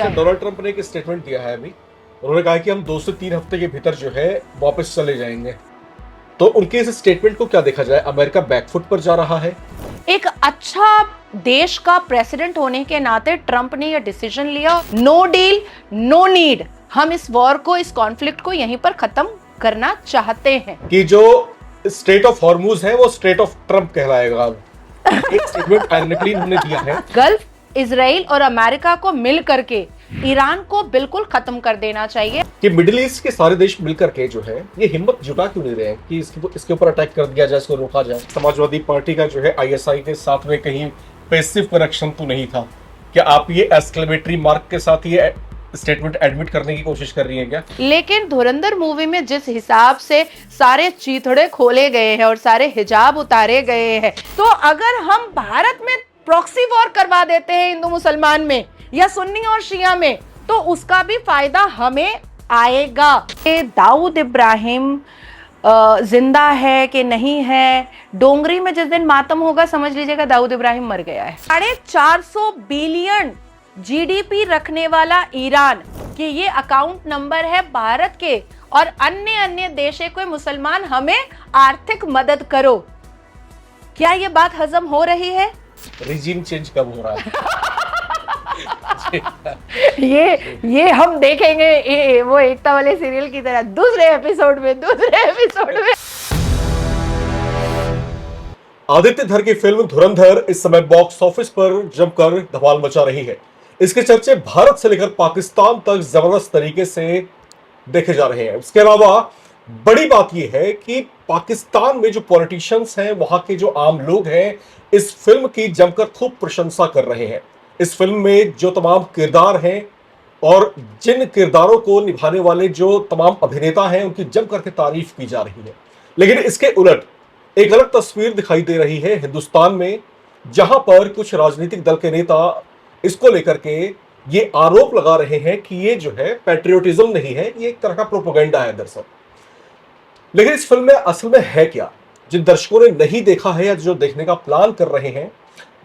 Donald Trump ने एक statement दिया है अभी। उन्होंने कहा है कि हम 2 से 3 हफ्ते के भीतर जो है वापस चले जाएंगे। तो उनके इस स्टेटमेंट को क्या देखा जाए, अमेरिका बैकफुट पर जा रहा है? एक अच्छा देश का प्रेसिडेंट होने के नाते ट्रंप ने यह डिसीजन लिया, नो डील नो नीड, हम इस वॉर को, इस कॉन्फ्लिक्ट को यहीं पर खत्म करना चाहते हैं कि जो स्ट्रेट ऑफ हॉर्मूज है वो स्ट्रेट ऑफ ट्रंप कहलाएगा। एक स्टेटमेंट आयरनली उन्होंने दिया है। गल्फ, इजराइल और अमेरिका को मिल करके ईरान को बिल्कुल खत्म कर देना चाहिए। कि मिडिल ईस्ट के सारे देश मिलकर के जो है ये हिम्मत जुटा क्यों नहीं रहे हैं कि इसके ऊपर अटैक कर दिया जाए, इसको रोका जाए। समाजवादी पार्टी का जो है आईएसआई के साथ में कहीं पैसिव कनेक्शन तो नहीं था? क्या आप ये एक्सक्लेमेटरी मार्क के साथ ये स्टेटमेंट एडमिट करने की कोशिश कर रही हैं क्या? लेकिन धुरंधर मूवी में जिस हिसाब से सारे चीथड़े खोले गए हैं और सारे हिजाब उतारे गए हैं, तो अगर हम भारत में प्रॉक्सी वॉर करवा देते हैं हिंदू मुसलमान में या सुन्नी और शिया में, तो उसका भी फायदा हमें आएगा। दाऊद इब्राहिम जिंदा है कि नहीं है, डोंगरी में जिस दिन मातम होगा समझ लीजिएगा दाऊद इब्राहिम मर गया है। 450 बिलियन जीडीपी रखने वाला ईरान कि ये अकाउंट नंबर है भारत के, और अन्य देशों के मुसलमान हमें आर्थिक मदद करो। क्या ये बात हजम हो रही है? रिजीम चेंज कब हो रहा है? ये हम देखेंगे वो एकता वाले सीरियल की तरह दूसरे एपिसोड में। आदित्य धर की फिल्म धुरंधर इस समय बॉक्स ऑफिस पर जमकर धमाल मचा रही है। इसके चर्चे भारत से लेकर पाकिस्तान तक जबरदस्त तरीके से देखे जा रहे हैं। इसके अलावा बड़ी बात यह है कि पाकिस्तान में जो पॉलिटिशियंस हैं, वहां के जो आम लोग हैं, इस फिल्म की जमकर खूब प्रशंसा कर रहे हैं। इस फिल्म में जो तमाम किरदार हैं और जिन किरदारों को निभाने वाले जो तमाम अभिनेता हैं, उनकी जमकर के तारीफ की जा रही है। लेकिन इसके उलट एक अलग तस्वीर दिखाई दे रही है हिंदुस्तान में, जहां पर कुछ राजनीतिक दल के नेता इसको लेकर के ये आरोप लगा रहे हैं कि ये जो है पैट्रियोटिज्म नहीं है, ये एक तरह का प्रोपेगेंडा है दरअसल। लेकिन इस फिल्म में असल में है क्या, जिन दर्शकों ने नहीं देखा है या जो देखने का प्लान कर रहे हैं,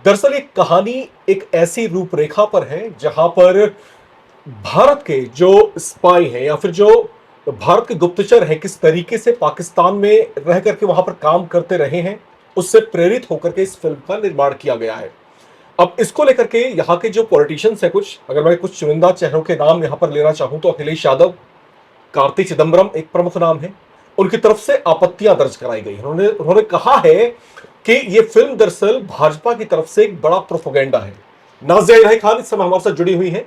दरअसल ये कहानी एक ऐसी रूपरेखा पर है जहां पर भारत के जो स्पाई हैं या फिर जो भारत के गुप्तचर हैं, किस तरीके से पाकिस्तान में रह करके वहां पर काम करते रहे हैं, उससे प्रेरित होकर के इस फिल्म का निर्माण किया गया है। अब इसको लेकर के यहाँ के जो पॉलिटिशियंस हैं, कुछ अगर मैं कुछ चुनिंदा चेहरों के नाम यहाँ पर लेना चाहूं तो अखिलेश यादव, कार्ति चिदम्बरम एक प्रमुख नाम है, उनकी तरफ से आपत्तियां दर्ज कराई गई। उन्होंने कहा है कि ये फिल्म दरअसल भाजपा की तरफ से एक बड़ा प्रोपेगेंडा है। नाज़िया इलाही खान इस समय हमारे साथ जुड़ी हुई हैं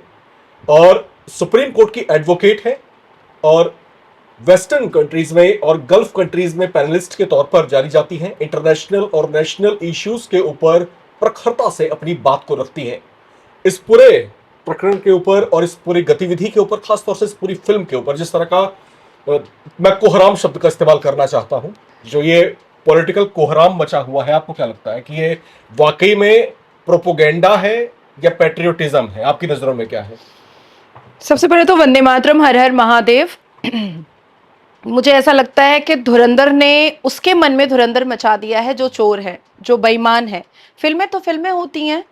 और सुप्रीम कोर्ट की एडवोकेट है और वेस्टर्न कंट्रीज में और गल्फ कंट्रीज में पैनलिस्ट के तौर पर जानी जाती हैं। इंटरनेशनल और नेशनल इश्यूज के ऊपर प्रखरता से अपनी बात को रखती हैं। इस पूरे प्रकरण के ऊपर और इस पूरी गतिविधि के ऊपर, खासतौर से इस पूरी फिल्म के ऊपर, जिस तरह का मैं कोहराम शब्द का इस्तेमाल करना चाहता हूं, जो ये पॉलिटिकल कोहराम मचा हुआ है, आपको क्या लगता है कि ये वाकई में प्रोपोगेंडा है या पैट्रियोटिज्म है? आपकी नजरों में क्या है? सबसे पहले तो वंदे मातरम, हर हर महादेव। मुझे ऐसा लगता है कि धुरंधर ने उसके मन में धुरंधर मचा दिया है जो चोर है, जो बेईमान है। फिल्में तो फिल्में होती हैं।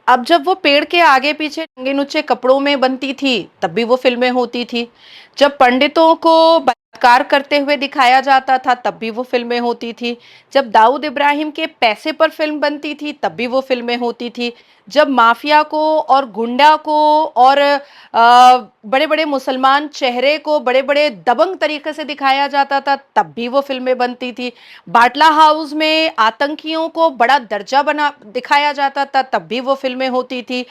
अब जब वो पेड़ के आगे पीछे नंगे नुच्चे कपड़ों में बनती थी तब भी वो फिल्में होती थी। जब पंडितों को बलात्कार करते हुए दिखाया जाता था तब भी वो फिल्में होती थी। जब दाऊद इब्राहिम के पैसे पर फिल्म बनती थी तब भी वो फिल्में होती थी। जब माफिया को और गुंडा को और बड़े बड़े मुसलमान चेहरे को बड़े बड़े दबंग तरीके से दिखाया जाता था तब भी वो फिल्में बनती थी। बाटला हाउस में आतंकियों को बड़ा दर्जा बना दिखाया जाता था तब भी वो फिल्में होती थी।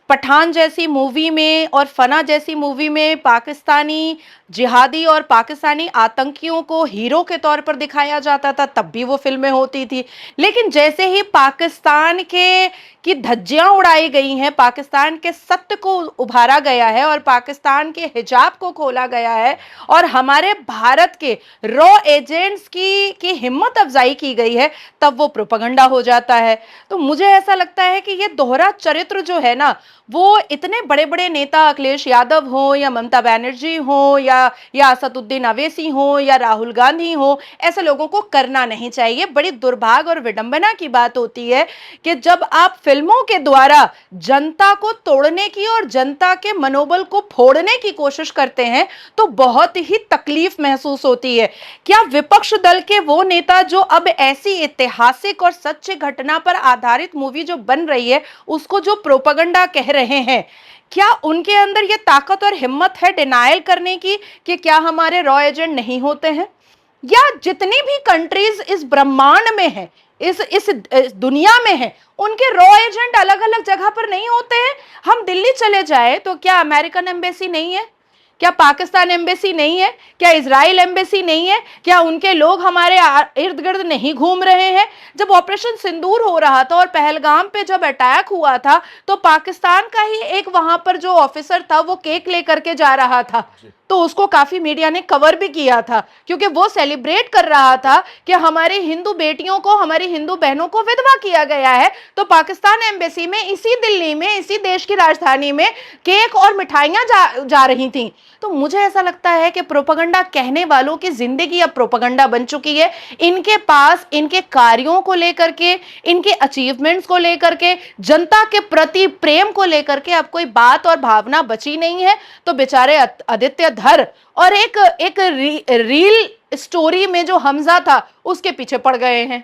पठान जैसी मूवी में और फना जैसी मूवी में पाकिस्तानी जिहादी और पाकिस्तानी आतंकियों को हीरो के तौर पर दिखाया जाता था तब भी वो फिल्में होती थी। लेकिन जैसे ही पाकिस्तान की धज्जियां उड़ाई गई हैं, पाकिस्तान के सत्य को उभारा गया है और पाकिस्तान के हिजाब को खोला गया है और हमारे भारत के रॉ एजेंट्स की हिम्मत अफजाई की गई है, तब वो प्रोपेगेंडा हो जाता है। तो मुझे ऐसा लगता है कि ये दोहरा चरित्र जो है ना, वो इतने बड़े बड़े नेता अखिलेश यादव हो या ममता बनर्जी हो या असदुद्दीन अवैसी हो या राहुल गांधी हो, ऐसे लोगों को करना नहीं चाहिए। बड़ी दुर्भाग्य और विडंबना की बात होती है कि जब आप फिल्मों के द्वारा जनता को तोड़ने की और जनता के मनोबल को फोड़ने की कोशिश करते हैं तो बहुत ही तकलीफ महसूस होती है। क्या विपक्ष दल के वो नेता जो अब ऐसी ऐतिहासिक और सच्ची घटना पर आधारित मूवी जो बन रही है उसको जो प्रोपेगेंडा कह रहे हैं, क्या उनके अंदर ये ताकत और हिम्मत है डिनायल करने की कि क्या हमारे रॉ एजेंट नहीं होते हैं? या जितनी भी कंट्रीज इस ब्रह्मांड में है, इस दुनिया में है, उनके रॉ एजेंट अलग अलग जगह पर नहीं होते हैं? हम दिल्ली चले जाए तो क्या अमेरिकन एम्बेसी नहीं है? क्या पाकिस्तान एम्बेसी नहीं है? क्या इजराइल एम्बेसी नहीं है? क्या उनके लोग हमारे इर्द गिर्द नहीं घूम रहे हैं? जब ऑपरेशन सिंदूर हो रहा था और पहलगाम पे जब अटैक हुआ था तो पाकिस्तान का ही एक वहां पर जो ऑफिसर था वो केक लेकर के जा रहा था, तो उसको काफी मीडिया ने कवर भी किया था क्योंकि वो सेलिब्रेट कर रहा था कि हमारी हिंदू बेटियों को, हमारी हिंदू बहनों को विधवा किया गया है। तो पाकिस्तान एम्बेसी में, इसी दिल्ली में, इसी देश की राजधानी में केक और मिठाइयां जा रही थी। तो मुझे ऐसा लगता है कि प्रोपेगेंडा कहने वालों की जिंदगी अब प्रोपेगेंडा बन चुकी है। इनके पास इनके कार्यों को लेकर के, इनके अचीवमेंट्स को लेकर के, जनता के प्रति प्रेम को लेकर के अब कोई बात और भावना बची नहीं है। तो बेचारे आदित्य धर और एक रील स्टोरी में जो हमजा था उसके पीछे पड़ गए हैं।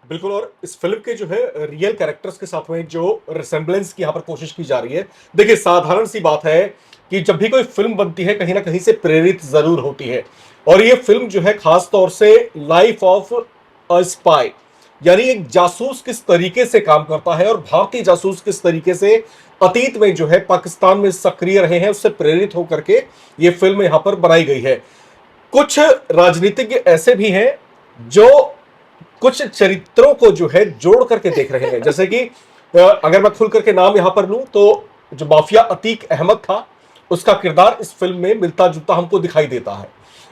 बिल्कुल। और इस फिल्म के जो है रियल कैरेक्टर्स के साथ में जो रिसेम्बलेंस की यहाँ पर कोशिश की जा रही है, देखिए साधारण सी बात है कि जब भी कोई फिल्म बनती है कहीं ना कहीं से प्रेरित जरूर होती है। और ये फिल्म जो है खास तौर से लाइफ ऑफ अ स्पाई, यानी एक जासूस किस तरीके से काम करता है और भारतीय जासूस किस तरीके से अतीत में जो है पाकिस्तान में सक्रिय रहे हैं, उससे प्रेरित होकर के ये फिल्म यहाँ पर बनाई गई है। कुछ राजनीतिज्ञ ऐसे भी हैं जो कुछ चरित्रों को जो है जोड़ करके देख रहे हैं, जैसे कि अगर मैं खुल करके नाम यहां पर लूं तो जो माफिया अतीक अहमद था उसका किरदार इस फिल्म में मिलता जुलता हमको दिखाई देता है।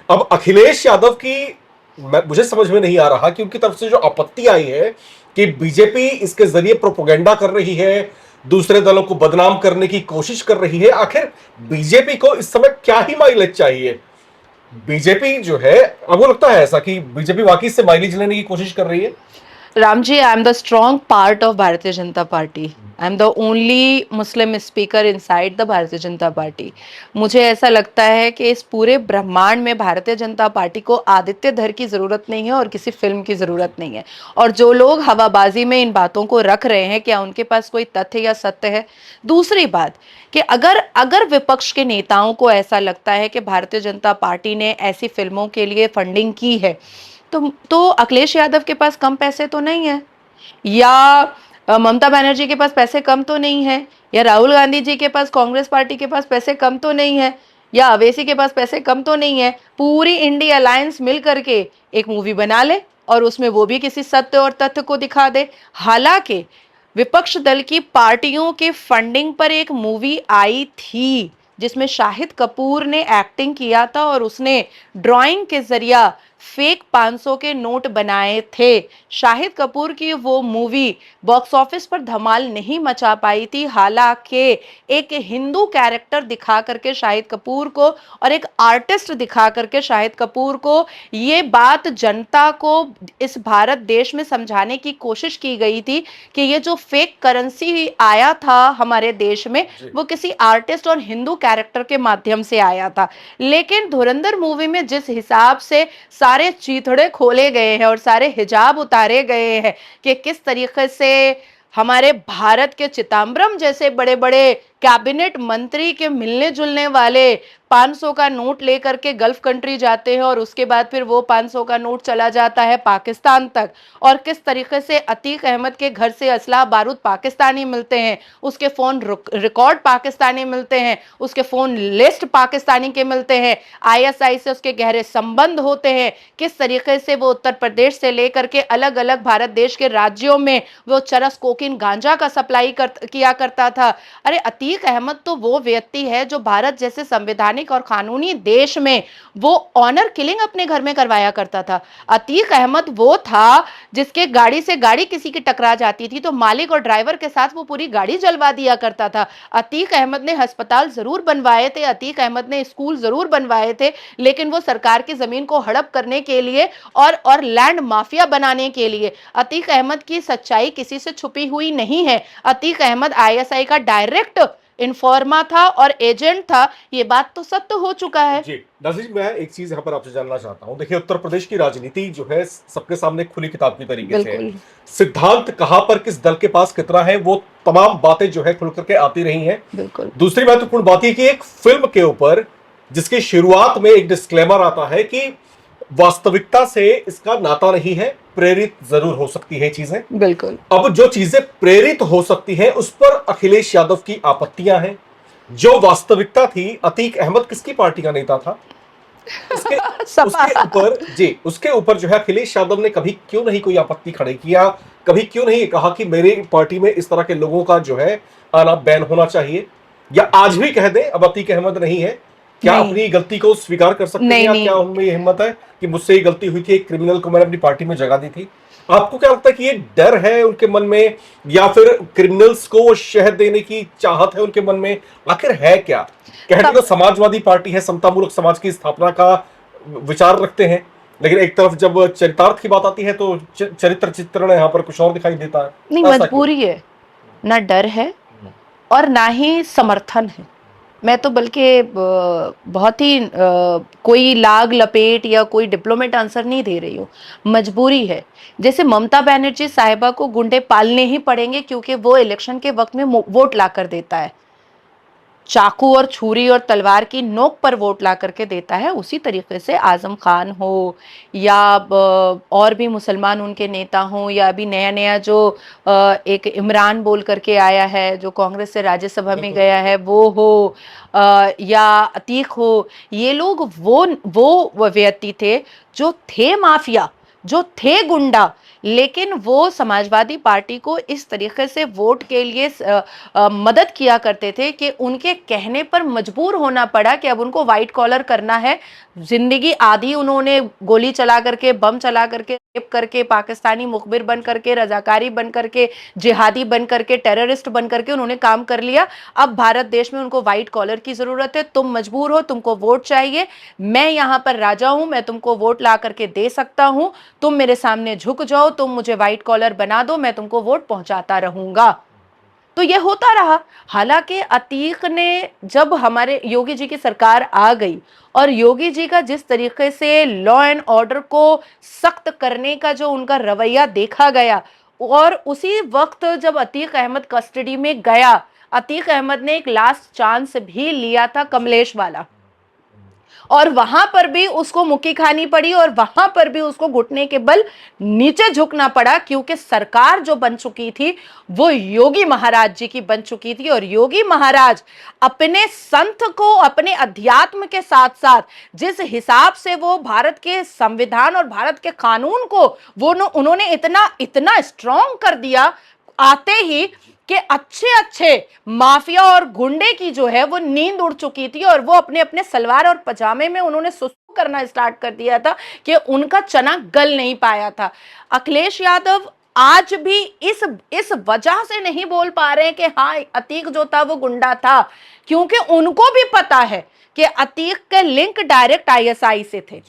अब अखिलेश यादव की मुझे समझ में नहीं आ रहा कि उनकी तरफ से जो आपत्ति आई है कि बीजेपी इसके जरिए प्रोपेगेंडा कर रही है, दूसरे दलों को बदनाम करने की कोशिश कर रही है। आखिर बीजेपी को इस समय क्या ही माइलेज चाहिए? बीजेपी जो है, आपको लगता है ऐसा कि बीजेपी वाकई से माइलेज लेने की कोशिश कर रही है? Ram ji, I am the strong part of Bharatiya Janata Party. I am the only Muslim speaker inside the Bharatiya Janata party. मुझे ऐसा लगता है कि इस पूरे ब्रह्मांड में भारतीय जनता पार्टी को आदित्य धर की ज़रूरत नहीं है और किसी फिल्म की ज़रूरत नहीं है। और जो लोग हवाबाजी में इन बातों को रख रहे हैं, क्या उनके पास कोई तथ्य या सत्य है? दूसरी बात कि अगर विपक्ष के नेताओं को ऐसा लगता है कि भारतीय जनता पार्टी ने ऐसी फिल्मों के लिए फंडिंग की है तो अखिलेश यादव के पास कम पैसे तो नहीं है, या ममता बनर्जी के पास पैसे कम तो नहीं है, या राहुल गांधी जी के पास, कांग्रेस पार्टी के पास पैसे कम तो नहीं है, या अवैसी के पास पैसे कम तो नहीं है। पूरी इंडिया अलायंस मिल करके एक मूवी बना ले और उसमें वो भी किसी सत्य और तथ्य को दिखा दे। हालांकि विपक्ष दल की पार्टियों के फंडिंग पर एक मूवी आई थी जिसमें शाहिद कपूर ने एक्टिंग किया था और उसने ड्राइंग के जरिया फेक 500 के नोट बनाए थे। शाहिद कपूर की वो मूवी बॉक्स ऑफिस पर धमाल नहीं मचा पाई थी, हालांकि एक हिंदू कैरेक्टर दिखा करके शाहिद कपूर को और एक आर्टिस्ट दिखा करके शाहिद कपूर को ये बात जनता को इस भारत देश में समझाने की कोशिश की गई थी कि ये जो फेक करेंसी आया था हमारे देश में वो किसी आर्टिस्ट और हिंदू कैरेक्टर के माध्यम से आया था। लेकिन धुरंधर मूवी में जिस हिसाब से सारे चीथड़े खोले गए हैं और सारे हिजाब उतारे गए हैं कि किस तरीके से हमारे भारत के चिदंबरम जैसे बड़े बड़े कैबिनेट मंत्री के मिलने जुलने वाले 500 का नोट लेकर के गल्फ कंट्री जाते हैं और उसके बाद फिर वो 500 का नोट चला जाता है पाकिस्तान तक, और किस तरीके से अतीक अहमद के घर से असला बारूद पाकिस्तानी मिलते हैं, उसके फोन रिकॉर्ड पाकिस्तानी मिलते हैं, उसके फोन लिस्ट पाकिस्तानी के मिलते हैं, आईएसआई से उसके गहरे संबंध होते हैं, किस तरीके से वो उत्तर प्रदेश से लेकर के अलग अलग भारत देश के राज्यों में वो चरस कोकीन गांजा का सप्लाई किया करता था। अरे अतीक अतीक अहमद तो वो व्यक्ति है जो भारत जैसे संवैधानिक और कानूनी देश में वो ऑनर किलिंग अपने घर में करवाया करता था। अतीक अहमद वो था जिसके गाड़ी से गाड़ी किसी की टकरा जाती थी तो मालिक और ड्राइवर के साथ वो पूरी गाड़ी जलवा दिया करता था। अतीक अहमद ने अस्पताल जरूर बनवाए थे, अतीक अहमद ने स्कूल जरूर बनवाए थे, लेकिन वो सरकार की जमीन को हड़प करने के लिए और लैंड माफिया बनाने के लिए। अतीक अहमद की सच्चाई किसी से छुपी हुई नहीं है। अतीक अहमद आईएसआई का डायरेक्ट इन्फॉर्मा था और एजेंट था, ये बात तो सत्य हो चुका है। जी नाज़रीन, मैं एक चीज यहाँ पर आपसे जानना चाहता हूँ। देखिए, उत्तर प्रदेश की राजनीति जो है सबके सामने खुली किताब की तरीके से है। बिल्कुल सिद्धांत कहाँ पर किस दल के पास कितना है, वो तमाम बातें जो है खुल करके आती रही हैं। बिल्कुल दूसरी महत्वपूर्ण बात यह कि एक फिल्म के ऊपर जिसकी शुरुआत में एक डिस्क्लेमर आता है कि वास्तविकता से इसका नाता नहीं है, प्रेरित जरूर हो सकती है चीजें। बिल्कुल अब जो चीजें प्रेरित हो सकती है उस पर अखिलेश यादव की आपत्तियां हैं। जो वास्तविकता थी, अतीक अहमद किसकी पार्टी का नेता था, उसके सपा उसके ऊपर जो है अखिलेश यादव ने कभी क्यों नहीं कोई आपत्ति खड़ी किया, कभी क्यों नहीं कहा कि मेरी पार्टी में इस तरह के लोगों का जो है आना बैन होना चाहिए, या आज भी कह दें अब अतीक अहमद नहीं है, क्या नहीं अपनी गलती को स्वीकार कर सकते हैं, नहीं या नहीं क्या उनमें ये हिम्मत है कि मुझसे ये गलती हुई थी, एक क्रिमिनल को मैंने अपनी पार्टी में जगह दी थी। आपको क्या लगता है कि ये डर है उनके मन में, या फिर क्रिमिनल्स को वो शहद देने की चाहत है उनके मन में, आखिर है क्या? कहते तो समाजवादी पार्टी है, समतामूलक समाज की स्थापना का विचार रखते हैं, लेकिन एक तरफ जब चरितार्थ की बात आती है तो चरित्र चित्रण यहाँ पर कुछ और दिखाई देता है। नहीं, ऐसा क्यों? मजबूरी है, ना डर है और ना ही समर्थन है। मैं तो बल्कि बहुत ही कोई लाग लपेट या कोई डिप्लोमेट आंसर नहीं दे रही हूँ। मजबूरी है। जैसे ममता बनर्जी साहिबा को गुंडे पालने ही पड़ेंगे क्योंकि वो इलेक्शन के वक्त में वोट ला कर देता है, चाकू और छुरी और तलवार की नोक पर वोट ला करके देता है। उसी तरीके से आजम खान हो या और भी मुसलमान उनके नेता हों, या अभी नया नया जो एक इमरान बोल करके आया है जो कांग्रेस से राज्यसभा में गया है वो हो, या अतीक हो, ये लोग वो व्यक्ति थे जो थे माफिया, जो थे गुंडा, लेकिन वो समाजवादी पार्टी को इस तरीके से वोट के लिए मदद किया करते थे कि उनके कहने पर मजबूर होना पड़ा कि अब उनको व्हाइट कॉलर करना है। जिंदगी आधी उन्होंने गोली चला करके, बम चला करके, रेप करके, पाकिस्तानी मुखबिर बन करके, रजाकारी बन करके, जिहादी बन करके, टेररिस्ट बन करके उन्होंने काम कर लिया। अब भारत देश में उनको व्हाइट कॉलर की जरूरत है। तुम मजबूर हो, तुमको वोट चाहिए, मैं यहां पर राजा हूं, मैं तुमको वोट ला करके दे सकता हूं, तुम मेरे सामने झुक जाओ, तुम मुझे व्हाइट कॉलर बना दो, मैं तुमको वोट पहुंचाता रहूंगा। तो ये होता रहा। हालांकि अतीक ने, जब हमारे योगी जी की सरकार आ गई और योगी जी का जिस तरीके से लॉ एंड ऑर्डर को सख्त करने का जो उनका रवैया देखा गया, और उसी वक्त जब अतीक अहमद कस्टडी में गया, अतीक अहमद ने एक लास्ट चांस भी लिया था कमलेश वाला, और वहां पर भी उसको मुक्की खानी पड़ी और वहां पर भी उसको घुटने के बल नीचे झुकना पड़ा, क्योंकि सरकार जो बन चुकी थी वो योगी महाराज जी की बन चुकी थी। और योगी महाराज अपने संत को, अपने अध्यात्म के साथ साथ जिस हिसाब से वो भारत के संविधान और भारत के कानून को वो उन्होंने इतना इतना स्ट्रॉन्ग कर दिया आते ही, कि अच्छे अच्छे माफिया और गुंडे की जो है वो नींद उड़ चुकी थी, और वो अपने अपने सलवार और पजामे में उन्होंने सुसु करना स्टार्ट कर दिया था कि उनका चना गल नहीं पाया था। अखिलेश यादव आज भी इस वजह से नहीं बोल पा रहे हैं कि हाँ अतीक जो था वो गुंडा था, क्योंकि उनको भी पता है कि अतीक के लिंक डायरेक्ट आईएसआई से थे।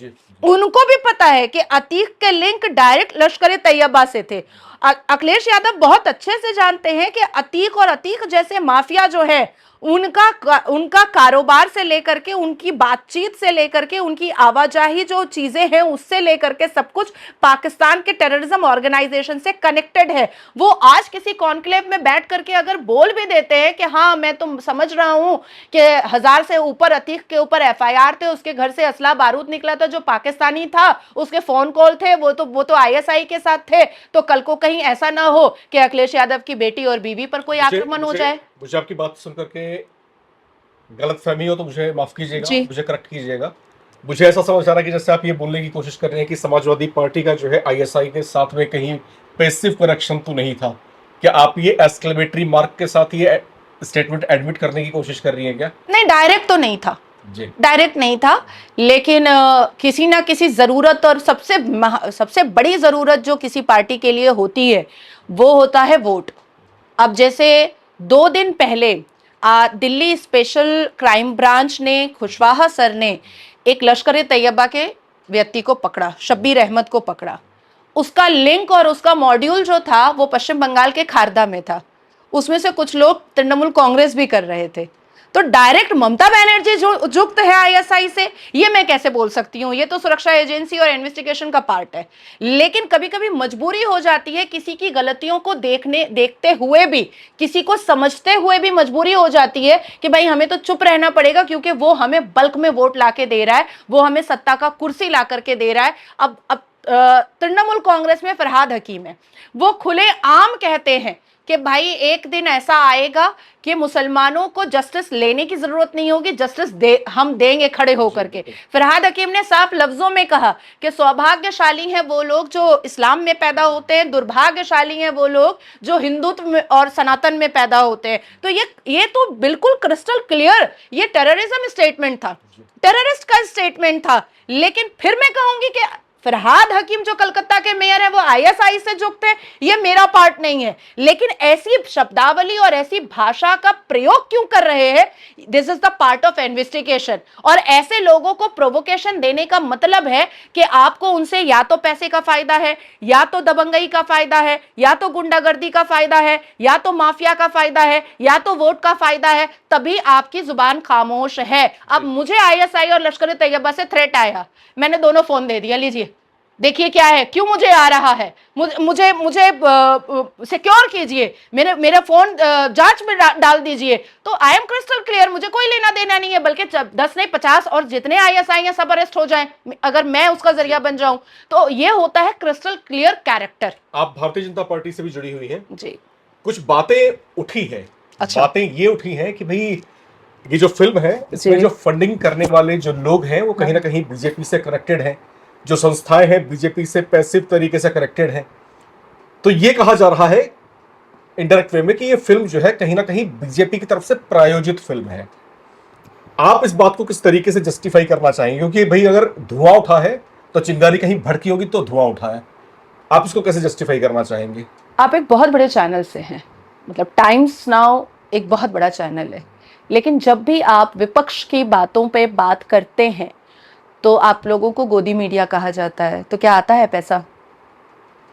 उनको भी पता है कि अतीक के लिंक डायरेक्ट लश्कर तैयबा से थे। अखिलेश यादव बहुत अच्छे से जानते हैं कि अतीक और अतीक जैसे माफिया जो है उनका कारोबार से लेकर के, उनकी बातचीत से लेकर के, उनकी आवाजाही जो चीजें हैं उससे लेकर के सब कुछ पाकिस्तान के टेररिज्म ऑर्गेनाइजेशन से कनेक्टेड है। वो आज किसी कॉन्क्लेव में बैठ करके अगर बोल भी देते हैं कि हाँ मैं तो समझ रहा हूं कि 1000 से ऊपर अतीक के ऊपर एफआईआर थे, उसके घर से असला बारूद निकला था जो पाकिस्तानी था, उसके फोन कॉल थे, वो तो आईएसआई के साथ थे, तो कल को कहीं ऐसा ना हो कि अखिलेश यादव की बेटी और बीवी पर कोई आक्रमण हो जाए। मुझे आपकी बात सुन करके गलतफहमी हो तो मुझे माफ कीजिएगा, मुझे करेक्ट कीजिएगा। मुझे ऐसा समझ आ रहा है कि जैसे आप ये बोलने की कोशिश कर रहे हैं कि समाजवादी पार्टी का जो है आईएसआई के साथ में कहीं पैसिव कनेक्शन तो नहीं था, क्या आप ये एक्सक्लेमेटरी मार्क के साथ ये स्टेटमेंट एडमिट करने की कोशिश कर रही है क्या? नहीं, डायरेक्ट तो नहीं था, जी। डायरेक्ट नहीं था, लेकिन किसी ना किसी जरूरत, और सबसे बड़ी जरूरत जो किसी पार्टी के लिए होती है वो होता है वोट। अब जैसे 2 दिन पहले दिल्ली स्पेशल क्राइम ब्रांच ने, खुशवाहा सर ने एक लश्कर तैयबा के व्यक्ति को पकड़ा, शब्बीर अहमद को पकड़ा। उसका लिंक और उसका मॉड्यूल जो था वो पश्चिम बंगाल के खारदा में था। उसमें से कुछ लोग तृणमूल कांग्रेस भी कर रहे थे। तो डायरेक्ट ममता बनर्जी जो युक्त है आईएसआई से, ये मैं कैसे बोल सकती हूँ? ये तो सुरक्षा एजेंसी और इन्वेस्टिगेशन का पार्ट है। लेकिन कभी कभी मजबूरी हो जाती है, किसी की गलतियों को देखते हुए भी, किसी को समझते हुए भी मजबूरी हो जाती है कि भाई हमें तो चुप रहना पड़ेगा, क्योंकि वो हमें बल्क में वोट लाके दे रहा है, वो हमें सत्ता का कुर्सी ला करके दे रहा है। अब तृणमूल कांग्रेस में फरहाद हकीम है, वो खुले आम कहते हैं कि भाई एक दिन ऐसा आएगा कि मुसलमानों को जस्टिस लेने की जरूरत नहीं होगी, जस्टिस हम देंगे खड़े होकर के। फरहाद हकीम ने साफ लफ्जों में कहा कि सौभाग्यशाली हैं वो लोग जो इस्लाम में पैदा होते हैं, दुर्भाग्यशाली हैं वो लोग जो हिंदुत्व में और सनातन में पैदा होते हैं। तो ये तो बिल्कुल क्रिस्टल क्लियर ये टेररिज्म स्टेटमेंट था, टेररिस्ट का स्टेटमेंट था। लेकिन फिर मैं कहूंगी कि फरहाद हकीम जो कलकत्ता के मेयर है वो आईएसआई से जुड़ते हैं, ये मेरा पार्ट नहीं है। लेकिन ऐसी शब्दावली और ऐसी भाषा का प्रयोग क्यों कर रहे हैं? This is the part of investigation. और ऐसे लोगों को प्रोवोकेशन देने का मतलब है कि आपको उनसे या तो पैसे का फायदा है, या तो दबंगई का फायदा है, या तो गुंडागर्दी का फायदा है, या तो माफिया का फायदा है, या तो वोट का फायदा है, तभी आपकी जुबान खामोश है। अब मुझे आईएसआई और लश्कर तैयबा से थ्रेट आया, मैंने दोनों फोन दे दिया, लीजिए देखिए क्या है, क्यों मुझे आ रहा है, मुझे सिक्योर कीजिए, मेरा फोन जांच में डाल दीजिए। तो आई एम क्रिस्टल क्लियर, मुझे कोई लेना देना नहीं है, बल्कि 10 नहीं 50 और जितने आईएसआई हैं सब अरेस्ट हो जाएं अगर मैं उसका जरिया बन जाऊं। तो ये होता है क्रिस्टल क्लियर कैरेक्टर। आप भारतीय जनता पार्टी से भी जुड़ी हुई है जी, कुछ बातें उठी है। अच्छा। बातें ये उठी हैं कि भाई ये जो फिल्म है इसमें जो फंडिंग करने वाले जो लोग हैं वो कहीं ना कहीं बीजेपी से कनेक्टेड हैं, जो संस्थाएं हैं बीजेपी से पैसिव तरीके से कनेक्टेड हैं। तो ये कहा जा रहा है इनडायरेक्ट वे में कि ये फिल्म जो है कहीं ना कहीं बीजेपी की तरफ से प्रायोजित फिल्म है। आप इस बात को किस तरीके से जस्टिफाई करना चाहेंगे? क्योंकि भाई अगर धुआं उठा है तो चिंगारी कहीं भड़की होगी, तो धुआं उठा है, आप इसको कैसे जस्टिफाई करना चाहेंगे? आप एक बहुत बड़े चैनल से हैं, मतलब टाइम्स नाउ एक बहुत बड़ा चैनल है, लेकिन जब भी आप विपक्ष की बातों पे बात करते हैं तो आप लोगों को गोदी मीडिया कहा जाता है। तो क्या आता है पैसा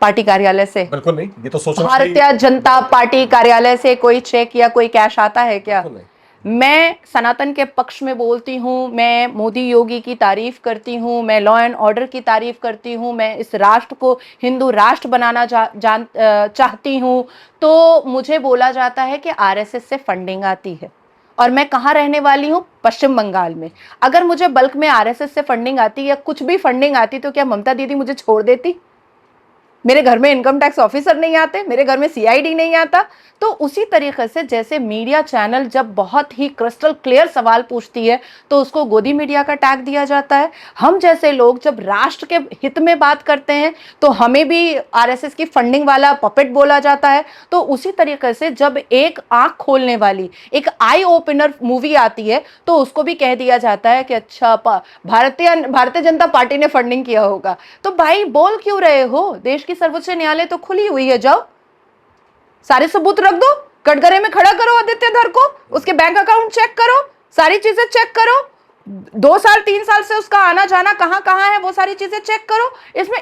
पार्टी कार्यालय से? बिल्कुल नहीं, ये तो सोचना भारतीय जनता पार्टी कार्यालय से कोई चेक या कोई कैश आता है क्या? मैं सनातन के पक्ष में बोलती हूँ, मैं मोदी योगी की तारीफ करती हूँ, मैं लॉ एंड ऑर्डर की तारीफ करती हूँ, मैं इस राष्ट्र को हिंदू राष्ट्र बनाना चाहती हूँ। तो मुझे बोला जाता है कि आरएसएस से फंडिंग आती है, और मैं कहाँ रहने वाली हूँ? पश्चिम बंगाल में। अगर मुझे बल्क में आरएसएस से फंडिंग आती या कुछ भी फंडिंग आती तो क्या ममता दीदी मुझे छोड़ देती? मेरे घर में इनकम टैक्स ऑफिसर नहीं आते, मेरे घर में सीआईडी नहीं आता। तो उसी तरीके से जैसे मीडिया चैनल जब बहुत ही क्रिस्टल क्लियर सवाल पूछती है तो उसको गोदी मीडिया का टैग दिया जाता है। हम जैसे लोग जब राष्ट्र के हित में बात करते हैं तो हमें भी आरएसएस की फंडिंग वाला पपेट बोला जाता है। तो उसी तरीके से जब एक आंख खोलने वाली, एक आई ओपनर मूवी आती है तो उसको भी कह दिया जाता है कि अच्छा भारतीय जनता पार्टी ने फंडिंग किया होगा। तो भाई बोल क्यों रहे हो? देश की सर्वोच्च न्यायालय तो खुली हुई है, जाओ सारे सबूत रख दो, कटघरे में खड़ा करो आदित्य धर को, उसके बैंक अकाउंट चेक करो, सारी चीजें चेक करो, 2 साल 3 साल से उसका आना जाना कहां कहां है वो सारी चीजें चेक करो।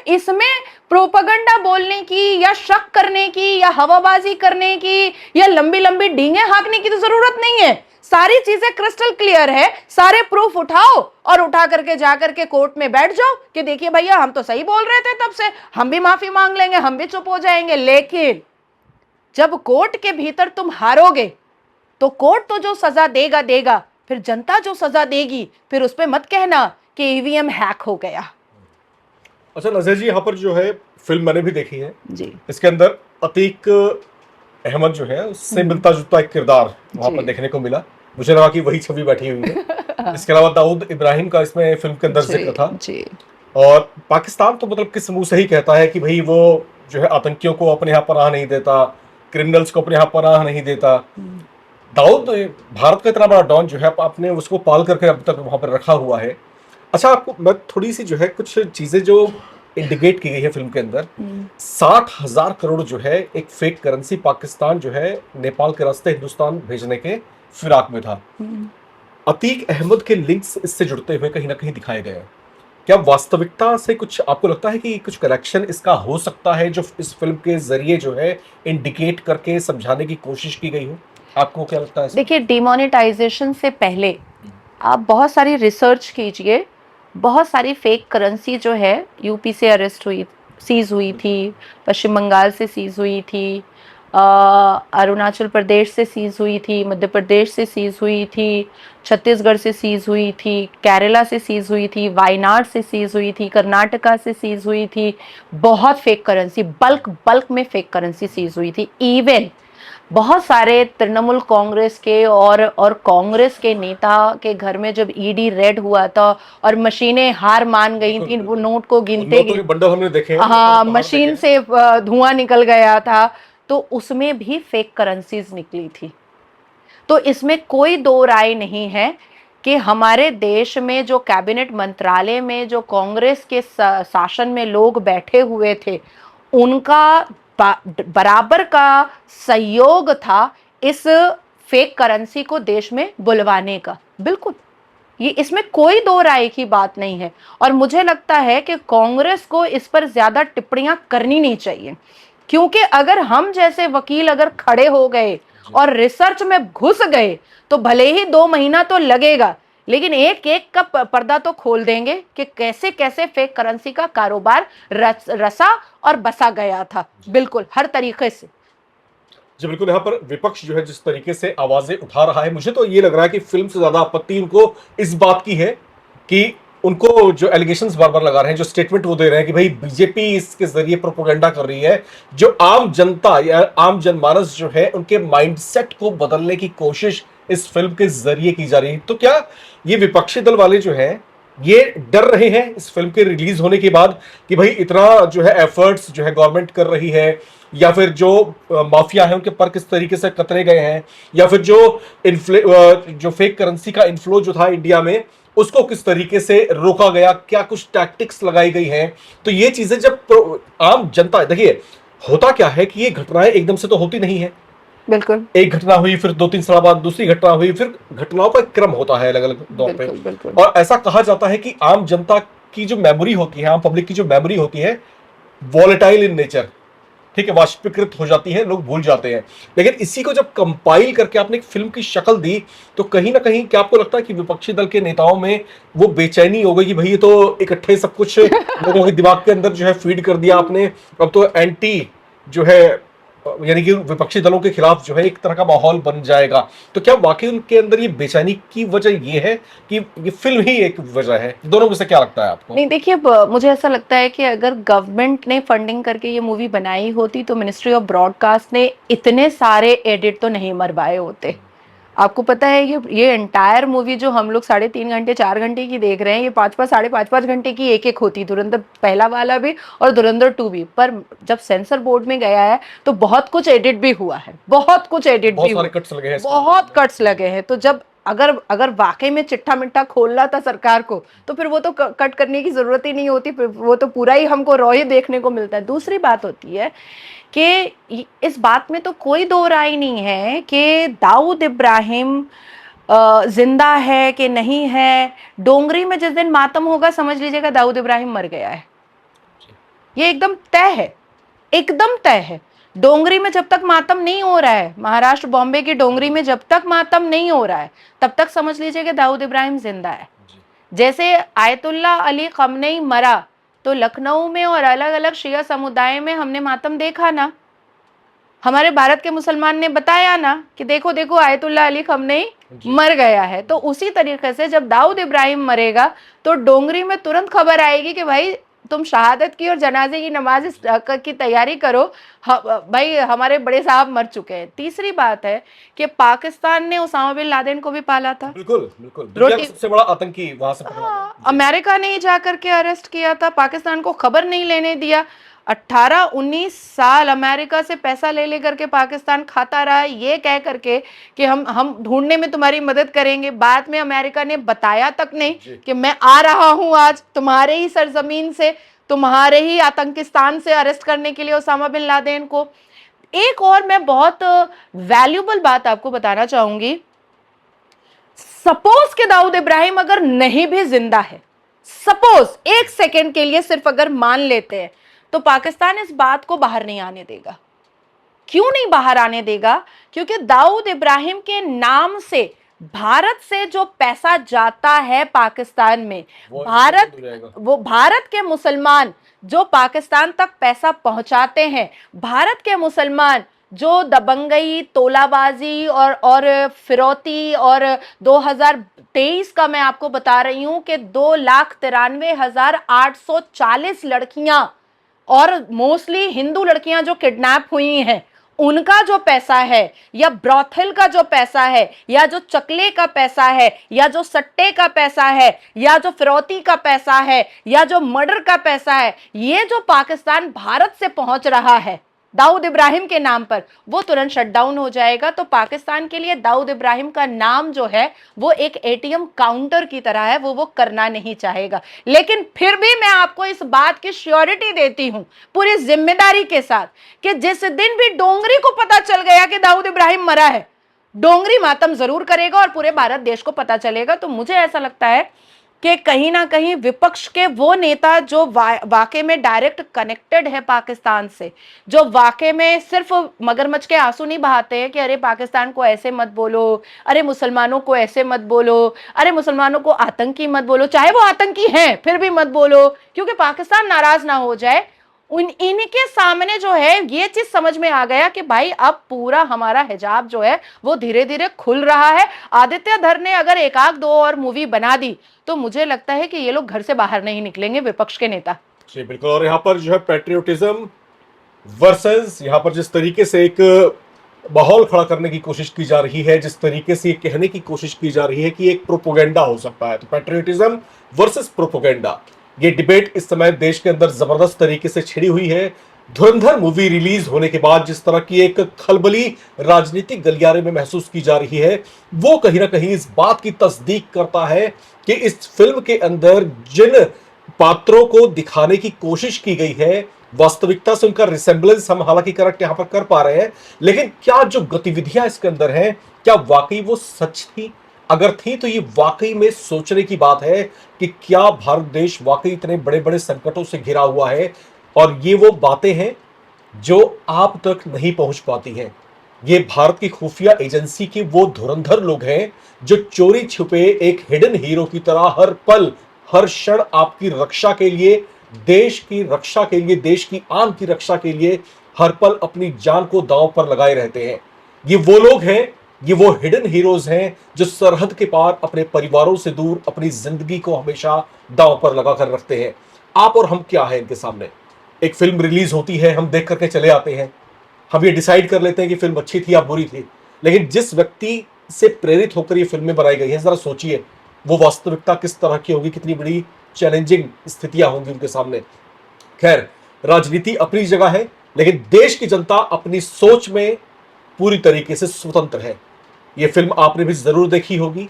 इसमें प्रोपेगेंडा बोलने की या शक करने की या हवाबाजी करने की या लंबी लंबी डींगे हाँकने की तो जरूरत नहीं है। सारी चीजें क्रिस्टल क्लियर है, सारे प्रूफ उठाओ और उठा करके जाकर के कोर्ट में बैठ जाओ कि देखिए भैया हम तो सही बोल रहे थे, तब से हम भी माफी मांग लेंगे, हम भी चुप हो जाएंगे। लेकिन जब कोर्ट के भीतर तुम हारोगे तो कोर्ट तो जो सजा देगा, फिर जनता जो सजा देगी, फिर उस पर मत कहना कि ईवीएम हैक हो गया। अच्छा नजर जी, यहाँ पर जो है फिल्म मैंने भी देखी है जी, इसके अंदर अतीक अहमद जो है उससे मिलता जुलता एक किरदार वहां पर देखने को मिला। मुझे लगा कि वही छवि बैठी हुई है। इसके अलावा दाऊद इब्राहिम का इसमें फिल्म के अंदर जिक्र था। जी। और पाकिस्तान तो मतलब किस मुंह से ही कहता है कि भाई वो जो है आतंकियों को अपने यहाँ पनाह नहीं देता, क्रिमिनल्स को अपने यहाँ पनाह नहीं देता। दाऊद भारत का इतना बड़ा डॉन जो है आपने उसको पाल करके अब तक वहां पर रखा हुआ है। अच्छा, आपको मैं थोड़ी सी जो है कुछ चीजें जो इंडिकेट की गई है फिल्म के अंदर, 60,000 करोड़ जो है एक फेक करेंसी पाकिस्तान जो है नेपाल के रास्ते हिंदुस्तान भेजने के फिराक में था। अतीक अहमद के लिंक्स इससे जुड़ते हुए कहीं ना कहीं दिखाए गए हैं। क्या वास्तविकता से कुछ आपको लगता है कि कुछ कनेक्शन इसका हो सकता है जो इस फिल्म के जरिए जो है इंडिकेट करके समझाने की कोशिश की गई हो? आपको क्या लगता है इसमें? देखिए, डिमोनेटाइजेशन से पहले आप बहुत सारी रिसर्च कीजिए। बहुत सारी फेक करेंसी जो है यूपी से सीज हुई थी, पश्चिम बंगाल से सीज हुई थी, अरुणाचल प्रदेश से सीज हुई थी, मध्य प्रदेश से सीज हुई थी, छत्तीसगढ़ से सीज हुई थी, केरला से सीज हुई थी, वायनाड से सीज हुई थी, कर्नाटका से सीज हुई थी। बहुत फेक करेंसी, बल्क बल्क में फेक करेंसी सीज हुई थी। इवन बहुत सारे तृणमूल कांग्रेस के और कांग्रेस के नेता के घर में जब ईडी रेड हुआ था और मशीनें हार मान गई थी वो नोट को गिनते नोटों के बंडल हमने देखे हैं, हाँ, बाहर देखे मशीन हैं। से धुआं निकल गया था। तो उसमें भी फेक करेंसीज निकली थी। तो इसमें कोई दो राय नहीं है कि हमारे देश में जो कैबिनेट मंत्रालय में जो कांग्रेस के शासन में लोग बैठे हुए थे उनका बराबर का सहयोग था इस फेक करेंसी को देश में बुलवाने का। बिल्कुल, ये इसमें कोई दो राय की बात नहीं है। और मुझे लगता है कि कांग्रेस को इस पर ज्यादा टिप्पणियां करनी नहीं चाहिए, क्योंकि अगर हम जैसे वकील अगर खड़े हो गए और रिसर्च में घुस गए तो भले ही 2 महीना तो लगेगा, लेकिन एक एक का पर्दा तो खोल देंगे कि कैसे कैसे फेक करेंसी का कारोबार रसा और बसा गया था। बिल्कुल, हर तरीके से। जी बिल्कुल, यहाँ पर विपक्ष जो है जिस तरीके से आवाजें उठा रहा है, मुझे तो ये लग रहा है कि फिल्म से ज्यादा आपत्ति उनको इस बात की है कि उनको जो एलिगेशंस बार बार लगा रहे हैं, जो स्टेटमेंट वो दे रहे हैं कि भाई बीजेपी इसके जरिए प्रोपोगंडा कर रही है, जो आम जनता या आम जनमानस जो है उनके माइंडसेट को बदलने की कोशिश इस फिल्म के जरिए की जा रही है। तो क्या ये विपक्षी दल वाले जो है ये डर रहे हैं इस फिल्म के रिलीज होने के बाद कि भाई इतना जो है एफर्ट्स जो है गवर्नमेंट कर रही है, या फिर जो माफिया है उनके पर किस तरीके से कतरे गए हैं, या फिर जो फेक करेंसी का इन्फ्लो जो था इंडिया में उसको किस तरीके से रोका गया, क्या कुछ टैक्टिक्स लगाई गई हैं? तो ये चीजें जब आम जनता, देखिए होता क्या है कि ये घटनाएं एकदम से तो होती नहीं है। बिल्कुल एक घटना हुई, फिर 2-3 साल बाद दूसरी घटना हुई, फिर घटनाओं का एक क्रम होता है अलग अलग दौर पे। बिल्कुल बिल्कुल और ऐसा कहा जाता है कि आम जनता की जो मेमोरी होती है, आम पब्लिक की जो मेमोरी होती है, वॉलेटाइल इन नेचर, ठीक है, वाष्पीकृत हो जाती है, लोग भूल जाते हैं। लेकिन इसी को जब कंपाइल करके आपने एक फिल्म की शक्ल दी तो कहीं ना कहीं क्या आपको लगता है कि विपक्षी दल के नेताओं में वो बेचैनी हो गई कि भाई ये तो इकट्ठे सब कुछ लोगों के दिमाग के अंदर जो है फीड कर दिया आपने, अब तो एंटी जो है यानी कि विपक्षी दलों के खिलाफ जो है एक तरह का माहौल बन जाएगा? तो क्या वाकई उनके अंदर ये बेचैनी की वजह ये है कि ये फिल्म ही एक वजह है? दोनों में से क्या लगता है आपको? नहीं, देखिए, मुझे ऐसा लगता है कि अगर गवर्नमेंट ने फंडिंग करके ये मूवी बनाई होती तो मिनिस्ट्री ऑफ ब्रॉडकास्ट ने इतने सारे एडिट तो नहीं मरवाए होते। आपको पता है ये एंटायर मूवी जो हम लोग 3.5 घंटे 4 घंटे की देख रहे हैं, ये 5-5 साढ़े 5 घंटे की एक एक होती, धुरंधर पहला वाला भी और धुरंधर 2 भी। पर जब सेंसर बोर्ड में गया है तो बहुत कुछ एडिट भी हुआ है, बहुत कुछ एडिट भी बहुत सारे कट्स लगे हैं, बहुत कट्स लगे हैं। तो जब अगर अगर वाकई में चिट्ठा मिट्ठा खोलना था सरकार को तो फिर वो तो कट करने की जरूरत ही नहीं होती, फिर वो तो पूरा ही हमको रॉ ही देखने को मिलता है। दूसरी बात होती है कि इस बात में तो कोई दो राय नहीं है कि दाऊद इब्राहिम जिंदा है कि नहीं है। डोंगरी में जिस दिन मातम होगा समझ लीजिएगा दाऊद इब्राहिम मर गया है, ये एकदम तय है, एकदम तय है। डोंगरी में जब तक मातम नहीं हो रहा है, महाराष्ट्र बॉम्बे की डोंगरी में जब तक मातम नहीं हो रहा है तब तक समझ लीजिए कि दाऊद इब्राहिम जिंदा है। जैसे आयतुल्ला अली खमनेई मरा तो लखनऊ में और अलग अलग शिया समुदाय में हमने मातम देखा ना, हमारे भारत के मुसलमान ने बताया ना कि देखो देखो आयतुल्ला अली खमनेई मर गया है। तो उसी तरीके से जब दाऊद इब्राहिम मरेगा तो डोंगरी में तुरंत खबर आएगी कि भाई तुम शहादत की और जनाजे की नमाज की तैयारी करो, भाई हमारे बड़े साहब मर चुके हैं। तीसरी बात है कि पाकिस्तान ने उसामा बिन लादेन को भी पाला था। बिल्कुल बिल्कुल, दुनिया का सबसे बड़ा आतंकी वहां से पकड़ा गया। अमेरिका ने ही जाकर के अरेस्ट किया था, पाकिस्तान को खबर नहीं लेने दिया। 18-19 साल अमेरिका से पैसा ले लेकर के पाकिस्तान खाता रहा है, ये कह करके कि हम ढूंढने में तुम्हारी मदद करेंगे। बाद में अमेरिका ने बताया तक नहीं कि मैं आ रहा हूं आज तुम्हारे ही सरजमीन से, तुम्हारे ही आतंकिस्तान से अरेस्ट करने के लिए ओसामा बिन लादेन को। एक और मैं बहुत वैल्यूबल बात आपको बताना चाहूंगी। सपोज के दाऊद इब्राहिम अगर नहीं भी जिंदा है, सपोज एक सेकेंड के लिए सिर्फ अगर मान लेते हैं, तो पाकिस्तान इस बात को बाहर नहीं आने देगा। क्यों नहीं बाहर आने देगा? क्योंकि दाऊद इब्राहिम के नाम से भारत से जो पैसा जाता है पाकिस्तान में, भारत के मुसलमान जो पाकिस्तान तक पैसा पहुंचाते हैं, भारत के मुसलमान जो दबंगई, तोलाबाजी और फिरौती, और 2023 का मैं आपको बता रही हूं कि 2,93,840 लड़कियां और मोस्टली हिंदू लड़कियां जो किडनैप हुई हैं, उनका जो पैसा है, या ब्रॉथल का जो पैसा है, या जो चकले का पैसा है, या जो सट्टे का पैसा है, या जो फिरौती का पैसा है, या जो मर्डर का पैसा है, ये जो पाकिस्तान भारत से पहुंच रहा है दाऊद इब्राहिम के नाम पर, वो तुरंत शट डाउन हो जाएगा। तो पाकिस्तान के लिए दाऊद इब्राहिम का नाम जो है वो एक एटीएम काउंटर की तरह है, वो करना नहीं चाहेगा। लेकिन फिर भी मैं आपको इस बात की श्योरिटी देती हूं पूरी जिम्मेदारी के साथ कि जिस दिन भी डोंगरी को पता चल गया कि दाऊद इब्राहिम मरा है, डोंगरी मातम जरूर करेगा और पूरे भारत देश को पता चलेगा। तो मुझे ऐसा लगता है कि कहीं ना कहीं विपक्ष के वो नेता जो वाकई में डायरेक्ट कनेक्टेड है पाकिस्तान से, जो वाकई में सिर्फ मगरमच्छ के आंसू नहीं बहाते हैं कि अरे पाकिस्तान को ऐसे मत बोलो, अरे मुसलमानों को ऐसे मत बोलो, अरे मुसलमानों को आतंकी मत बोलो, चाहे वो आतंकी हैं फिर भी मत बोलो क्योंकि पाकिस्तान नाराज ना हो जाए। इनके सामने जो है ये चीज समझ में आ गया कि भाई अब पूरा हमारा हिजाब जो है वो धीरे धीरे खुल रहा है। आदित्य धर ने अगर एक आध दो और मूवी बना दी तो मुझे लगता है कि ये लोग घर से बाहर नहीं निकलेंगे, विपक्ष के नेता। जी बिल्कुल। और यहाँ पर जो है पेट्रियोटिज्म वर्सेस यहाँ पर जिस तरीके से एक माहौल खड़ा करने की कोशिश की जा रही है, जिस तरीके से कहने की कोशिश की जा रही है कि एक प्रोपोगेंडा हो सकता है, तो पेट्रियोटिज्म वर्सेस प्रोपोगेंडा, ये डिबेट इस समय देश के अंदर जबरदस्त तरीके से छिड़ी हुई है। धुरंधर मूवी रिलीज होने के बाद जिस तरह की एक खलबली राजनीतिक गलियारे में महसूस की जा रही है, वो कहीं ना कहीं इस बात की तस्दीक करता है कि इस फिल्म के अंदर जिन पात्रों को दिखाने की कोशिश की गई है, वास्तविकता से उनका रिसेंबलेंस हम हालांकि करेक्ट यहां पर कर पा रहे हैं, लेकिन क्या जो गतिविधियां इसके अंदर हैं, क्या वाकई वो सच थी? अगर थी तो ये वाकई में सोचने की बात है कि क्या भारत देश वाकई इतने बड़े बड़े संकटों से घिरा हुआ है, और ये वो बातें हैं जो आप तक नहीं पहुंच पाती हैं। ये भारत की खुफिया एजेंसी के वो धुरंधर लोग हैं जो चोरी छुपे एक हिडन हीरो की तरह हर पल हर क्षण आपकी रक्षा के लिए, देश की रक्षा के लिए, देश की आन की रक्षा के लिए हर पल अपनी जान को दांव पर लगाए रहते हैं। ये वो लोग हैं, ये वो हिडन हीरोज हैं जो सरहद के पार अपने परिवारों से दूर अपनी जिंदगी को हमेशा दांव पर लगा कर रखते हैं। आप और हम क्या है इनके सामने? एक फिल्म रिलीज होती है, हम देख करके चले आते हैं, हम ये डिसाइड कर लेते हैं कि फिल्म अच्छी थी या बुरी थी, लेकिन जिस व्यक्ति से प्रेरित होकर ये फिल्में बनाई गई हैं, जरा सोचिए वो वास्तविकता किस तरह की होगी, कितनी बड़ी चैलेंजिंग स्थितियां होंगी उनके सामने। खैर, राजनीति अपनी जगह है, लेकिन देश की जनता अपनी सोच में पूरी तरीके से स्वतंत्र है। यह फिल्म आपने भी जरूर देखी होगी।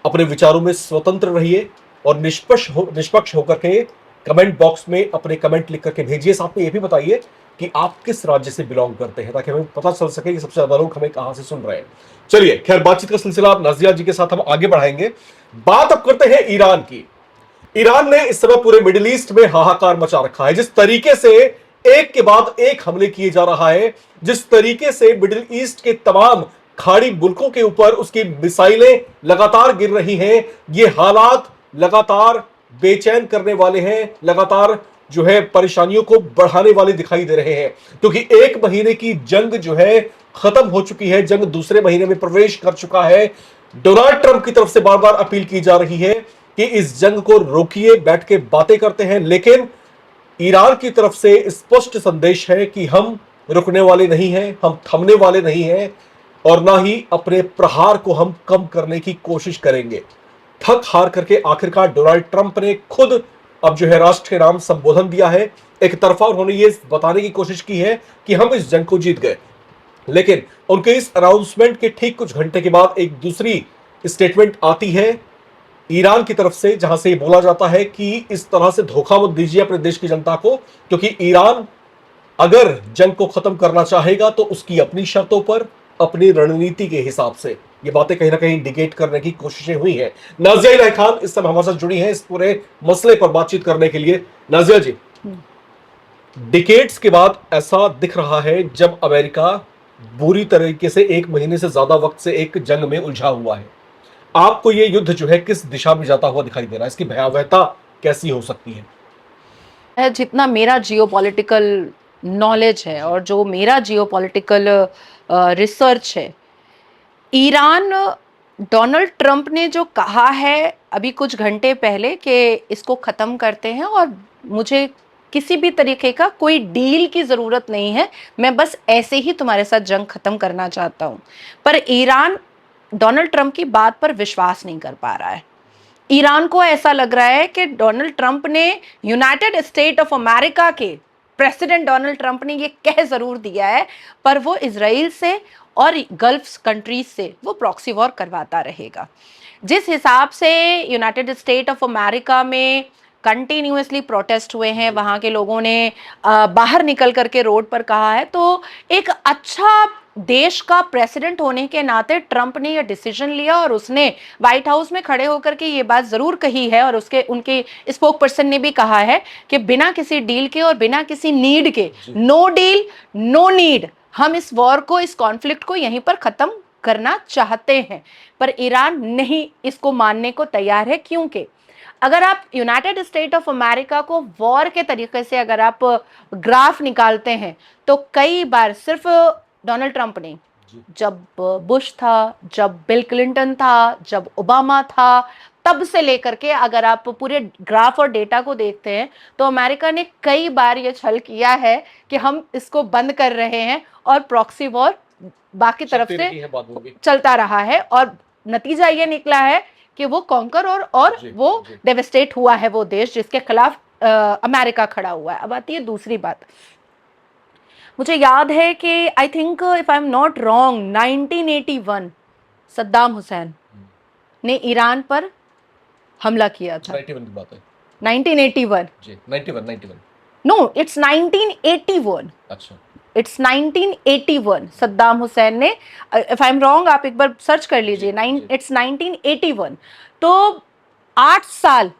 अपने विचारों में स्वतंत्र रहिए और निष्पक्ष होकर के कमेंट बॉक्स में अपने कमेंट लिख करके भेजिए। साथ में यह भी बताइए कि आप किस राज्य से बिलोंग करते हैं, ताकि हमें पता चल सके कि सबसे ज्यादा लोग हमें कहां से सुन रहे हैं। चलिए, खैर, बातचीत का सिलसिला नाजिया जी के साथ हम आगे बढ़ाएंगे। बात अब करते हैं ईरान की। ईरान ने इस समय पूरे मिडिल ईस्ट में हाहाकार मचा रखा है। जिस तरीके से एक के बाद एक हमले किए जा रहा है, जिस तरीके से मिडिल ईस्ट के तमाम खाड़ी मुल्कों के ऊपर उसकी मिसाइलें लगातार गिर रही हैं, ये हालात लगातार बेचैन करने वाले हैं, लगातार जो है परेशानियों को बढ़ाने वाले दिखाई दे रहे हैं, क्योंकि एक महीने की जंग जो है खत्म हो चुकी है, जंग दूसरे महीने में प्रवेश कर चुका है। डोनाल्ड ट्रंप की तरफ से बार बार अपील की जा रही है कि इस जंग को रोकिए, बैठ के बातें करते हैं, लेकिन ईरान की तरफ से स्पष्ट संदेश है कि हम रुकने वाले नहीं हैं, हम थमने वाले नहीं हैं, और ना ही अपने प्रहार को हम कम करने की कोशिश करेंगे। थक हार करके आखिरकार डोनाल्ड ट्रंप ने खुद अब जो है राष्ट्र के नाम संबोधन दिया है एक तरफा उन्होंने ये बताने की कोशिश की है कि हम इस जंग को जीत गए, लेकिन उनके इस अनाउंसमेंट के ठीक कुछ घंटे के बाद एक दूसरी स्टेटमेंट आती है ईरान की तरफ से, जहां से ये बोला जाता है कि इस तरह से धोखा मत दीजिए अपने देश की जनता को, क्योंकि ईरान अगर जंग को खत्म करना चाहेगा तो उसकी अपनी शर्तों पर, अपनी रणनीति के हिसाब से। ये बातें कहीं ना कहीं इंडिकेट करने की कोशिशें हुई हैं। नाजिया इलाही खान इस समय हमारे साथ जुड़ी हैं इस पूरे मसले पर बातचीत करने के लिए। नाजिया जी, डिकेड्स के बाद ऐसा दिख रहा है जब अमेरिका बुरी तरीके से 1 महीने से ज्यादा वक्त से एक जंग में उलझा हुआ है, आपको ये युद्ध जो है किस दिशा में जाता हुआ दिखाई दे रहा है? इसकी भयावहता कैसी हो सकती है? जितना मेरा जियोपॉलिटिकल नॉलेज है और जो मेरा जियोपॉलिटिकल रिसर्च है, ईरान, डोनाल्ड ट्रंप ने जो कहा है अभी कुछ घंटे पहले कि इसको ख़त्म करते हैं और मुझे किसी भी तरीके का कोई डील की ज़रूरत नहीं है, मैं बस ऐसे ही तुम्हारे साथ जंग ख़त्म करना चाहता हूँ। पर ईरान डोनाल्ड ट्रंप की बात पर विश्वास नहीं कर पा रहा है। ईरान को ऐसा लग रहा है कि डोनाल्ड ट्रंप ने, यूनाइटेड स्टेट ऑफ अमेरिका के प्रेसिडेंट डोनाल्ड ट्रंप ने ये कह जरूर दिया है, पर वो इजराइल से और गल्फ कंट्रीज से वो प्रॉक्सी वॉर करवाता रहेगा। जिस हिसाब से यूनाइटेड स्टेट ऑफ अमेरिका में कंटिन्यूसली प्रोटेस्ट हुए हैं, वहाँ के लोगों ने बाहर निकल करके रोड पर कहा है, तो एक अच्छा देश का प्रेसिडेंट होने के नाते ट्रंप ने यह डिसीजन लिया और उसने व्हाइट हाउस में खड़े होकर के ये बात जरूर कही है और उनके स्पोक पर्सन ने भी कहा है कि बिना किसी डील के और बिना किसी नीड के, नो डील नो नीड, हम इस वॉर को, इस कॉन्फ्लिक्ट को यहीं पर खत्म करना चाहते हैं। पर ईरान नहीं इसको मानने को तैयार है, क्योंकि अगर आप यूनाइटेड स्टेट ऑफ अमेरिका को वॉर के तरीके से अगर आप ग्राफ निकालते हैं तो कई बार सिर्फ डोनाल्ड ट्रंप ने, जब बुश था, जब बिल क्लिंटन था, जब ओबामा था, तब से लेकर के अगर आप पूरे ग्राफ और डेटा को देखते हैं तो अमेरिका ने कई बार ये छल किया है कि हम इसको बंद कर रहे हैं और प्रॉक्सी वॉर बाकी तरफ से चलता रहा है और नतीजा ये निकला है कि वो कॉन्कर और वो डेवेस्टेट हुआ है वो देश जिसके खिलाफ अमेरिका खड़ा हुआ है। अब आती है दूसरी बात। मुझे याद है कि I think if I am not wrong 1981 Saddam Hussain ने ईरान पर हमला किया था। 91 की बात है। 1981 जी, 91। No, it's 1981। अच्छा, इट्स 1981 सद्दाम हुसैन ने, इफ आई एम रॉन्ग आप एक बार सर्च कर लीजिए, इट्स 1981। तो 8 साल,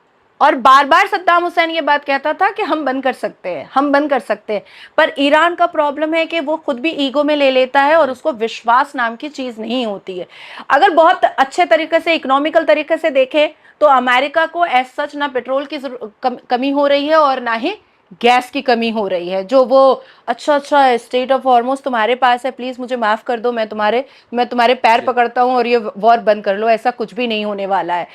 और बार बार सद्दाम हुसैन ये बात कहता था कि हम बंद कर सकते हैं, हम बंद कर सकते हैं। पर ईरान का प्रॉब्लम है कि वो खुद भी ईगो में ले लेता है और उसको विश्वास नाम की चीज नहीं होती है। अगर बहुत अच्छे तरीके से, इकोनॉमिकल तरीके से देखें तो अमेरिका को एज सच ना पेट्रोल की कमी हो रही है और ना ही गैस की कमी हो रही है। जो वो अच्छा स्टेट ऑफ हॉर्मुज तुम्हारे पास है, प्लीज मुझे माफ कर दो, मैं तुम्हारे पैर पकड़ता हूँ और ये वॉर बंद कर लो, ऐसा कुछ भी नहीं होने वाला है।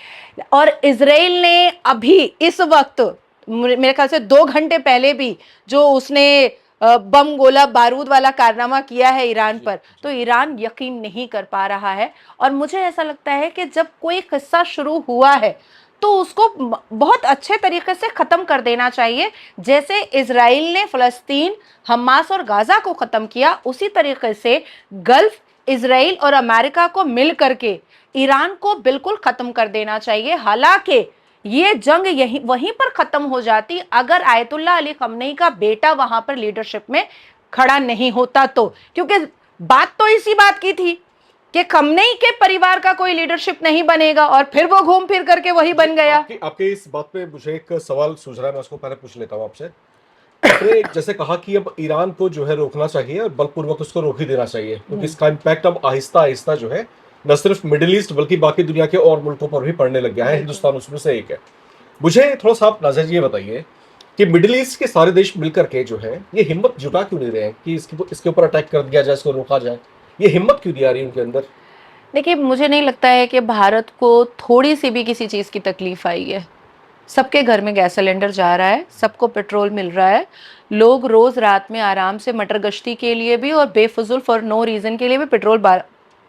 और इजराइल ने अभी इस वक्त, मेरे ख्याल से 2 घंटे पहले भी जो उसने बम गोला बारूद वाला कारनामा किया है ईरान पर, तो ईरान यकीन नहीं कर पा रहा है। और मुझे ऐसा लगता है कि जब कोई किस्सा शुरू हुआ है तो उसको बहुत अच्छे तरीके से खत्म कर देना चाहिए। जैसे इजराइल ने फलस्तीन, हमास और गाजा को खत्म किया, उसी तरीके से गल्फ, इजराइल और अमेरिका को मिल करके ईरान को बिल्कुल खत्म कर देना चाहिए। हालांकि ये जंग यहीं वहीं पर खत्म हो जाती अगर आयतुल्लाह अली खमनेई का बेटा वहां पर लीडरशिप में खड़ा नहीं होता तो, क्योंकि बात तो इसी बात की थी कि खमनेई के परिवार का कोई लीडरशिप नहीं बनेगा, और फिर वो घूम फिर करके वही बन गया। आपके इस बात पे मुझे एक सवाल सूझ रहा है, मैं उसको पहले पूछ लेता हूं आपसे। आपने जैसे कहा कि अब ईरान को जो है रोकना चाहिए और बलपूर्वक उसको रोक ही देना चाहिए, क्योंकि इसका इम्पैक्ट अब आहिस्ता आहिस्ता जो है न सिर्फ मिडिल ईस्ट बल्कि बाकी दुनिया के और मुल्कों पर भी पड़ने लग गया है, हिंदुस्तान उसमें से एक है। मुझे थोड़ा सा आप नाज़िर जी ये बताइए कि मिडिल ईस्ट के सारे देश मिलकर के जो है ये हिम्मत जुटा क्यों नहीं रहे हैं कि इसके ऊपर अटैक कर दिया जाए, इसको रोका जाए? ये हिम्मत क्यों नहीं आ रही उनके अंदर? देखिए, मुझे नहीं लगता है कि भारत को थोड़ी सी भी किसी चीज़ की तकलीफ आई है। सबके घर में गैस सिलेंडर जा रहा है, सबको पेट्रोल मिल रहा है, लोग रोज़ रात में आराम से मटर गश्ती के लिए भी और बेफजूल फॉर नो रीज़न के लिए भी पेट्रोल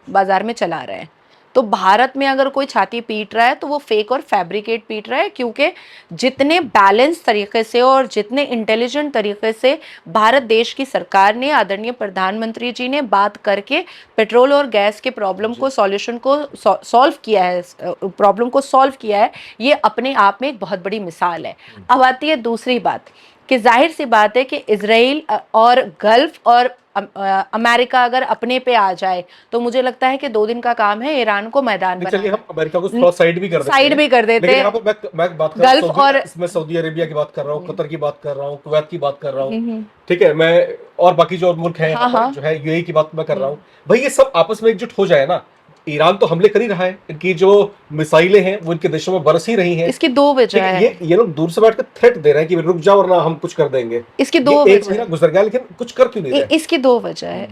बाज़ार में चला रहे हैं। तो भारत में अगर कोई छाती पीट रहा है तो वो फेक और फैब्रिकेट पीट रहा है, क्योंकि जितने बैलेंस तरीके से और जितने इंटेलिजेंट तरीके से भारत देश की सरकार ने, आदरणीय प्रधानमंत्री जी ने बात करके पेट्रोल और गैस के प्रॉब्लम को, सॉल्यूशन को सॉल्व किया है, प्रॉब्लम को सॉल्व किया है, ये अपने आप में एक बहुत बड़ी मिसाल है। अब आती है दूसरी बात कि जाहिर सी बात है कि इजराइल और गल्फ और अमेरिका अगर अपने पे आ जाए तो मुझे लगता है कि 2 दिन का काम है ईरान को मैदान नहीं, चलिए बनाना। हम अमेरिका को थोड़ा साइड भी कर देते साइड हैं, भी कर देते लेकिन हैं। यहाँ पर मैं बात कर रहा हूँ गल्फ और इसमें सऊदी अरेबिया की बात कर रहा हूँ, कतर की बात कर रहा हूँ, कुवैत की बात कर रहा हूँ, हम्म, ठीक है, मैं और बाकी जो और मुल्क हैं यहाँ हाँ पर हाँ जो है यूएई की बात मैं कर रहा हूँ। भाई ये सब आपस में एकजुट हो जाए ना। ईरान तो हमले कर ही रहा है, इनकी जो मिसाइलें हैं वो इनके देशों में बरस ही रही हैं। इसकी 2 ठीक वजह है, है। ये लोग दूर से बैठ कर थ्रेट दे रहे हैं कि रुक जाओ वरना हम कुछ कर देंगे। इसकी ये 2 एक वजह महीना है। गुजर गया लेकिन कुछ कर क्यों नहीं रहे? इसकी 2 वजह है।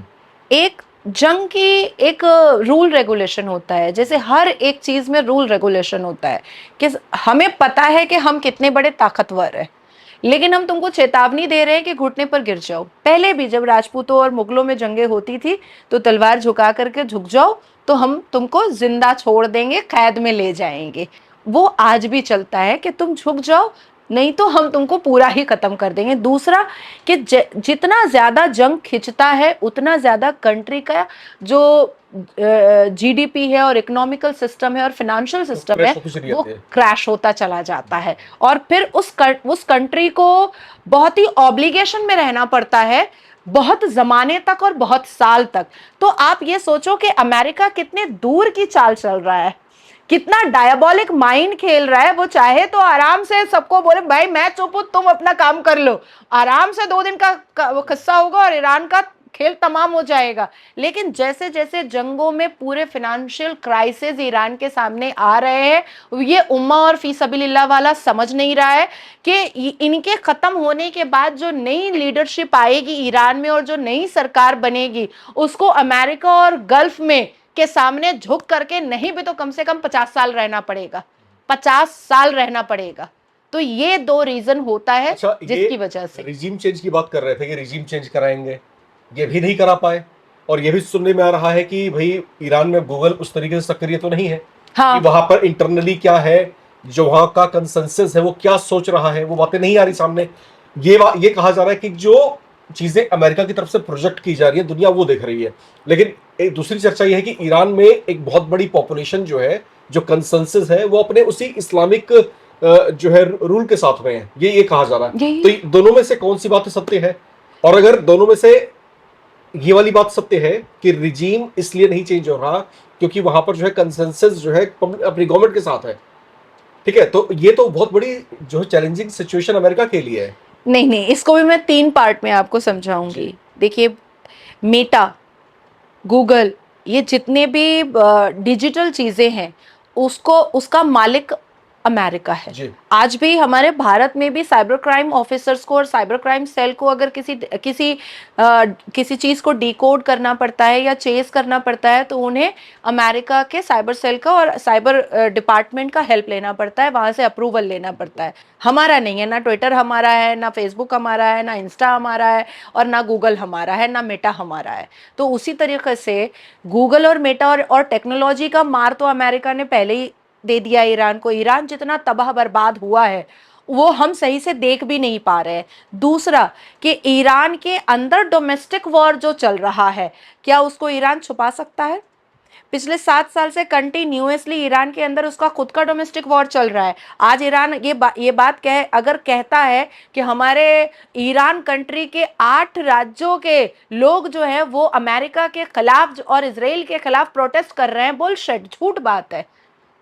एक, जंग की एक रूल रेगुलेशन होता है, जैसे हर एक चीज में रूल रेगुलेशन होता है कि हमें पता है कि हम कितने बड़े ताकतवर हैं, लेकिन हम तुमको चेतावनी दे रहे हैं कि घुटने पर गिर जाओ। पहले भी जब राजपूतों और मुगलों में जंगें होती थी तो तलवार झुका करके झुक जाओ तो हम तुमको जिंदा छोड़ देंगे, कैद में ले जाएंगे। वो आज भी चलता है कि तुम झुक जाओ, नहीं तो हम तुमको पूरा ही खत्म कर देंगे। दूसरा कि जितना ज्यादा जंग खिंचता है उतना ज्यादा कंट्री का जो जीडीपी है और इकोनॉमिकल सिस्टम है और फाइनेंशियल सिस्टम है वो क्रैश होता चला जाता है, और फिर उस कंट्री को बहुत ही ऑब्लिगेशन में रहना पड़ता है बहुत जमाने तक और बहुत साल तक। तो आप ये सोचो कि अमेरिका कितने दूर की चाल चल रहा है, कितना डायबॉलिक माइंड खेल रहा है। वो चाहे तो आराम से सबको बोले भाई मैं चुप हूं, तुम अपना काम कर लो, आराम से 2 दिन का वो किस्सा होगा और ईरान का खेल तमाम हो जाएगा। लेकिन जैसे जैसे जंगों में पूरे फाइनेंशियल क्राइसिस ईरान के सामने आ रहे हैं, ये उम्मा और फी सबीलिल्लाह वाला समझ नहीं रहा है कि इनके खत्म होने के बाद जो नई लीडरशिप आएगी ईरान में और जो नई सरकार बनेगी उसको अमेरिका और गल्फ में के सामने झुक करके नहीं भी तो कम से कम 50 साल रहना पड़ेगा, 50 साल रहना पड़ेगा। तो ये 2 रीजन होता है। अच्छा, जिसकी वजह से रिजीम चेंज की बात कर रहे थे कि रिजीम चेंज कराएंगे, ये भी नहीं करा पाए। और ये भी सुनने में आ रहा है कि भाई ईरान में गूगल उस तरीके से सक्रिय तो नहीं है। हाँ। कि वहां पर इंटरनली क्या है, जो वहां का कंसेंसस है वो क्या सोच रहा है, वो बातें नहीं आ रही सामने। ये कहा जा रहा है कि जो चीजें अमेरिका की तरफ से प्रोजेक्ट की जा रही है दुनिया वो देख रही है। लेकिन एक दूसरी चर्चा ये है कि ईरान में एक बहुत बड़ी पॉपुलेशन जो है, जो कंसेंसस है वो अपने उसी इस्लामिक जो है रूल के साथ में है, ये कहा जा रहा है। तो दोनों में से कौन सी बात सत्य है? और अगर दोनों में से ये वाली बात सत्य है कि रिजीम इसलिए नहीं चेंज हो रहा क्योंकि वहां पर जो है कंसेंसस जो है अपनी गवर्नमेंट के साथ है, ठीक है, तो ये तो बहुत बड़ी जो है चैलेंजिंग सिचुएशन अमेरिका के लिए है। नहीं, इसको भी मैं 3 पार्ट में आपको समझाऊंगी। देखिए, मेटा, गूगल, ये जितने भी डिजिटल चीजें हैं उसका मालिक अमेरिका है। आज भी हमारे भारत में भी साइबर क्राइम ऑफिसर्स को और साइबर क्राइम सेल को अगर किसी चीज को डिकोड करना पड़ता है या चेस करना पड़ता है तो उन्हें अमेरिका के साइबर सेल का और साइबर डिपार्टमेंट का हेल्प लेना पड़ता है, वहां से अप्रूवल लेना पड़ता है। हमारा नहीं है, ना ट्विटर हमारा है, ना फेसबुक हमारा है, ना इंस्टा हमारा है, और ना गूगल हमारा है, ना मेटा हमारा है। तो उसी तरीके से गूगल और मेटा और टेक्नोलॉजी का मार तो अमेरिका ने पहले ही दे दिया ईरान को। ईरान जितना तबाह बर्बाद हुआ है वो हम सही से देख भी नहीं पा रहे हैं। दूसरा कि ईरान के अंदर डोमेस्टिक वॉर जो चल रहा है, क्या उसको ईरान छुपा सकता है? पिछले 7 साल से कंटिन्यूअसली ईरान के अंदर उसका खुद का डोमेस्टिक वॉर चल रहा है। आज ईरान ये बात अगर कहता है कि हमारे ईरान कंट्री के 8 राज्यों के लोग जो है वो अमेरिका के खिलाफ और इजराइल के खिलाफ प्रोटेस्ट कर रहे हैं, बुलशिट, झूठ बात है,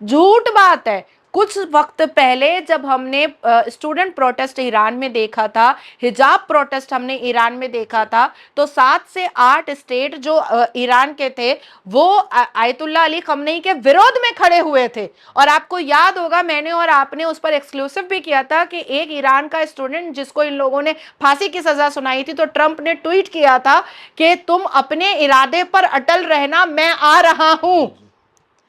झूठ बात है। कुछ वक्त पहले जब हमने स्टूडेंट प्रोटेस्ट ईरान में देखा था, हिजाब प्रोटेस्ट हमने ईरान में देखा था, तो 7 से 8 स्टेट जो ईरान के थे वो आयतुल्लाह अली खamenei के विरोध में खड़े हुए थे। और आपको याद होगा मैंने और आपने उस पर एक्सक्लूसिव भी किया था कि एक ईरान का स्टूडेंट जिसको इन लोगों ने फांसी की सजा सुनाई थी, तो ट्रंप ने ट्वीट किया था कि तुम अपने इरादे पर अटल रहना, मैं आ रहा हूं,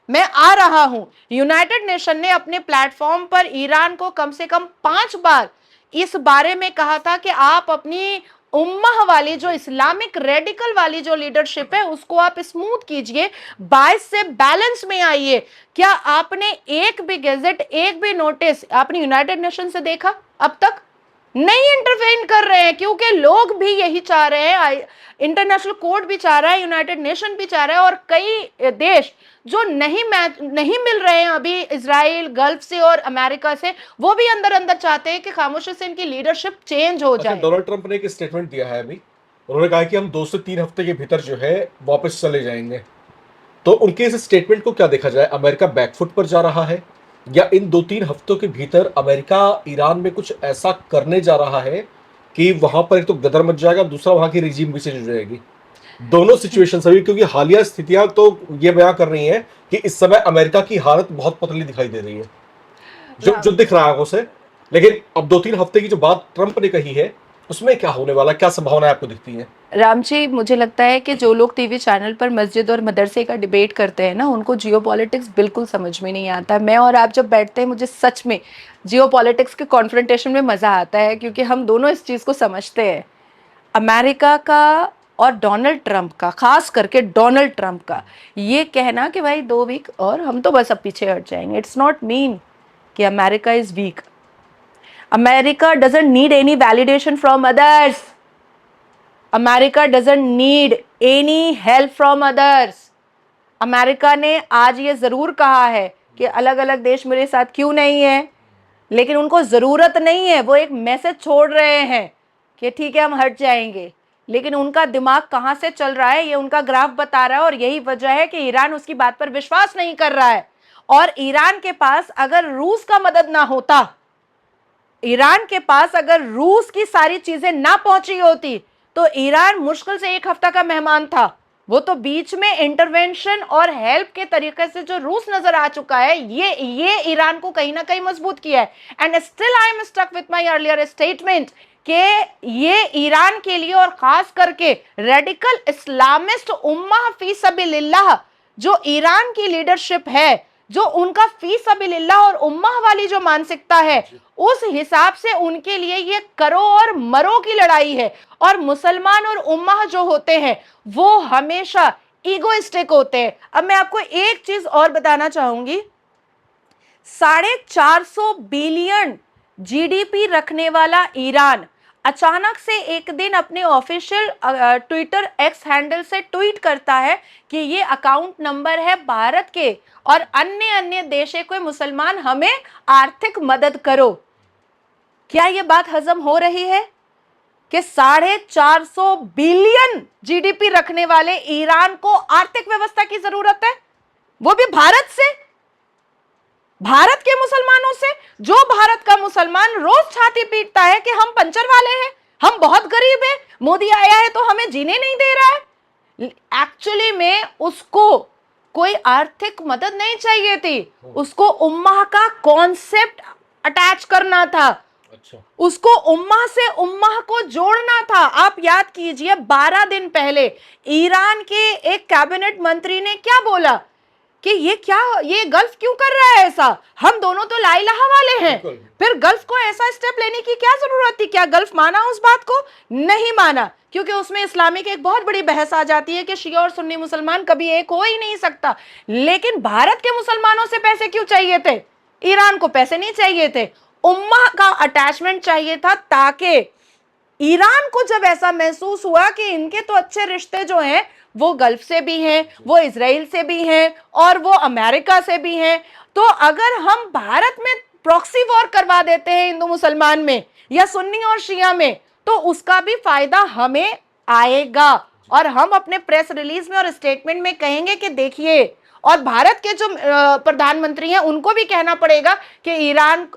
मैं आ रहा हूं। यूनाइटेड नेशन ने अपने प्लेटफॉर्म पर ईरान को कम से कम 5 बार इस बारे में कहा था कि आप अपनी उम्मह वाली जो इस्लामिक रेडिकल वाली जो लीडरशिप है उसको आप स्मूथ कीजिए, 22 से बैलेंस में आइए। क्या आपने एक भी गैजेट, एक भी नोटिस आपने यूनाइटेड नेशन से देखा? अब तक नहीं इंटरवेन कर रहे हैं, क्योंकि लोग भी यही चाह रहे हैं, इंटरनेशनल कोर्ट भी चाह रहा है, यूनाइटेड नेशन भी चाह रहा है, और कई देश जो नहीं मिल रहे हैं अभी इजराइल, गल्फ से और अमेरिका से, वो भी अंदर अंदर चाहते हैं कि खामोशी से इनकी लीडरशिप चेंज हो अच्छा, जाए। डोनाल्ड ट्रंप ने एक स्टेटमेंट दिया है अभी। उन्होंने कहा कि हम 2 से 3 हफ्ते के भीतर जो है वापस चले जाएंगे। तो उनके इस स्टेटमेंट को क्या देखा जाए? अमेरिका बैकफुट पर जा रहा है, या इन 2-3 हफ्तों के भीतर अमेरिका ईरान में कुछ ऐसा करने जा रहा है कि वहां पर एक तो गदर मच जाएगा, दूसरा वहां की रिजीम भी चेंज हो जाएगी? दोनों सिचुएशन अभी, क्योंकि हालिया स्थितियां तो ये बयां कर रही हैं कि इस समय अमेरिका की हालत बहुत पतली दिखाई दे रही है, जो दिख रहा है आंखों से। लेकिन अब 2-3 हफ्ते की जो बात ट्रंप ने कही है, उसमें क्या होने वाला, क्या संभावनाएं आपको दिखती हैं? राम जी, मुझे लगता है कि जो लोग टीवी चैनल पर मस्जिद और मदरसे का डिबेट करते हैं ना, उनको जियोपॉलिटिक्स बिल्कुल समझ में नहीं आता। मैं और आप जब बैठते हैं, मुझे सच में जियोपॉलिटिक्स के कॉन्फ्रंटेशन में मज़ा आता है, क्योंकि हम दोनों इस चीज़ को समझते हैं। अमेरिका का और डोनाल्ड ट्रंप का, खास करके डोनाल्ड ट्रंप का ये कहना कि भाई 2 वीक और हम तो बस अब पीछे हट जाएंगे, इट्स नॉट मीन कि America is weak. America doesn't need any validation from others. America doesn't need any help from others. America ने आज ये जरूर कहा है कि अलग अलग देश मेरे साथ क्यों नहीं है, लेकिन उनको जरूरत नहीं है। वो एक मैसेज छोड़ रहे हैं कि ठीक है हम हट जाएंगे, लेकिन उनका दिमाग कहां से चल रहा है ये उनका ग्राफ बता रहा है। और यही वजह है कि ईरान उसकी बात पर विश्वास नहीं कर रहा है। और ईरान के पास अगर रूस का मदद ना होता, ईरान के पास अगर रूस की सारी चीजें ना पहुंची होती, तो ईरान मुश्किल से 1 हफ्ता का मेहमान था। वो तो बीच में इंटरवेंशन और हेल्प के तरीके से जो रूस नजर आ चुका है, ये ईरान को कहीं ना कहीं मजबूत किया है। And still I am stuck with my earlier statement कि ये ईरान के लिए और खास करके रेडिकल इस्लामिस्ट उम्मा फी सबिलिल्लाह जो ईरान की लीडरशिप है, जो उनका फी सबिलिल्लाह और उम्मा वाली जो मानसिकता है, उस हिसाब से उनके लिए ये करो और मरो की लड़ाई है। और मुसलमान और उम्मा जो होते हैं वो हमेशा ईगोइस्टिक होते हैं। अब मैं आपको एक चीज और बताना चाहूंगी, 450 बिलियन जीडीपी रखने वाला ईरान अचानक से एक दिन अपने ऑफिशियल ट्विटर एक्स हैंडल से ट्वीट करता है कि ये अकाउंट नंबर है भारत के और अन्य अन्य देशों के मुसलमान, हमें आर्थिक मदद करो। क्या ये बात हजम हो रही है कि 450 बिलियन जीडीपी रखने वाले ईरान को आर्थिक व्यवस्था की जरूरत है, वो भी भारत से, भारत के मुसलमानों से? जो भारत का मुसलमान रोज छाती पीटता है कि हम पंचर वाले हैं, हम बहुत गरीब हैं, मोदी आया है तो हमें जीने नहीं दे रहा है। एक्चुअली में उसको कोई आर्थिक मदद नहीं चाहिए थी, उसको उम्मा का कॉन्सेप्ट अटैच करना था। अच्छा, उसको उम्मा से उम्मा को जोड़ना था। आप याद कीजिए 12 दिन पहले ईरान के एक कैबिनेट मंत्री ने क्या बोला कि ये गल्फ क्यों कर रहा है ऐसा, हम दोनों तो ला इलाहा वाले हैं। फिर गल्फ को ऐसा स्टेप लेने की क्या जरूरत थी? क्या गल्फ माना उस बात को? नहीं माना, क्योंकि उसमें इस्लामी की एक बहुत बड़ी बहस आ जाती है कि शिया और सुन्नी मुसलमान कभी एक हो ही नहीं सकता। लेकिन भारत के मुसलमानों से पैसे क्यों चाहिए थे? ईरान को पैसे नहीं चाहिए थे, उम्मा का अटैचमेंट चाहिए था, ताकि ईरान को जब ऐसा महसूस हुआ कि इनके तो अच्छे रिश्ते जो हैं वो गल्फ से भी हैं, वो इजराइल से भी हैं और वो अमेरिका से भी हैं, तो अगर हम भारत में प्रॉक्सी वॉर करवा देते हैं हिंदू मुसलमान में या सुन्नी और शिया में, तो उसका भी फायदा हमें आएगा। और हम अपने प्रेस रिलीज में और स्टेटमेंट में कहेंगे कि देखिए, और भारत के जो प्रधानमंत्री हैं उनको भी कहना पड़ेगा कि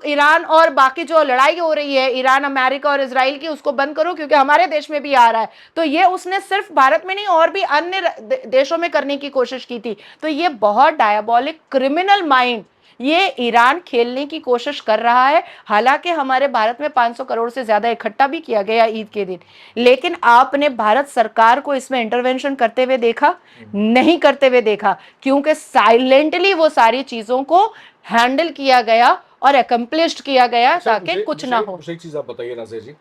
ईरान और बाकी जो लड़ाई हो रही है ईरान, अमेरिका और इजराइल की, उसको बंद करो, क्योंकि हमारे देश में भी आ रहा है। तो ये उसने सिर्फ भारत में नहीं और भी अन्य देशों में करने की कोशिश की थी। तो ये बहुत डायबॉलिक क्रिमिनल माइंड ये ईरान खेलने की कोशिश कर रहा है। हालांकि हमारे भारत में 500 करोड़ से ज्यादा इकट्ठा भी किया गया ईद के दिन, लेकिन आपने भारत सरकार को इसमें इंटरवेंशन करते हुए देखा? नहीं करते हुए देखा, क्योंकि साइलेंटली वो सारी चीजों को हैंडल किया गया और अकम्प्लिश्ड किया गया ताकि कुछ ना हो। मुझे एक चीज आप बताइए नाज़िर जी,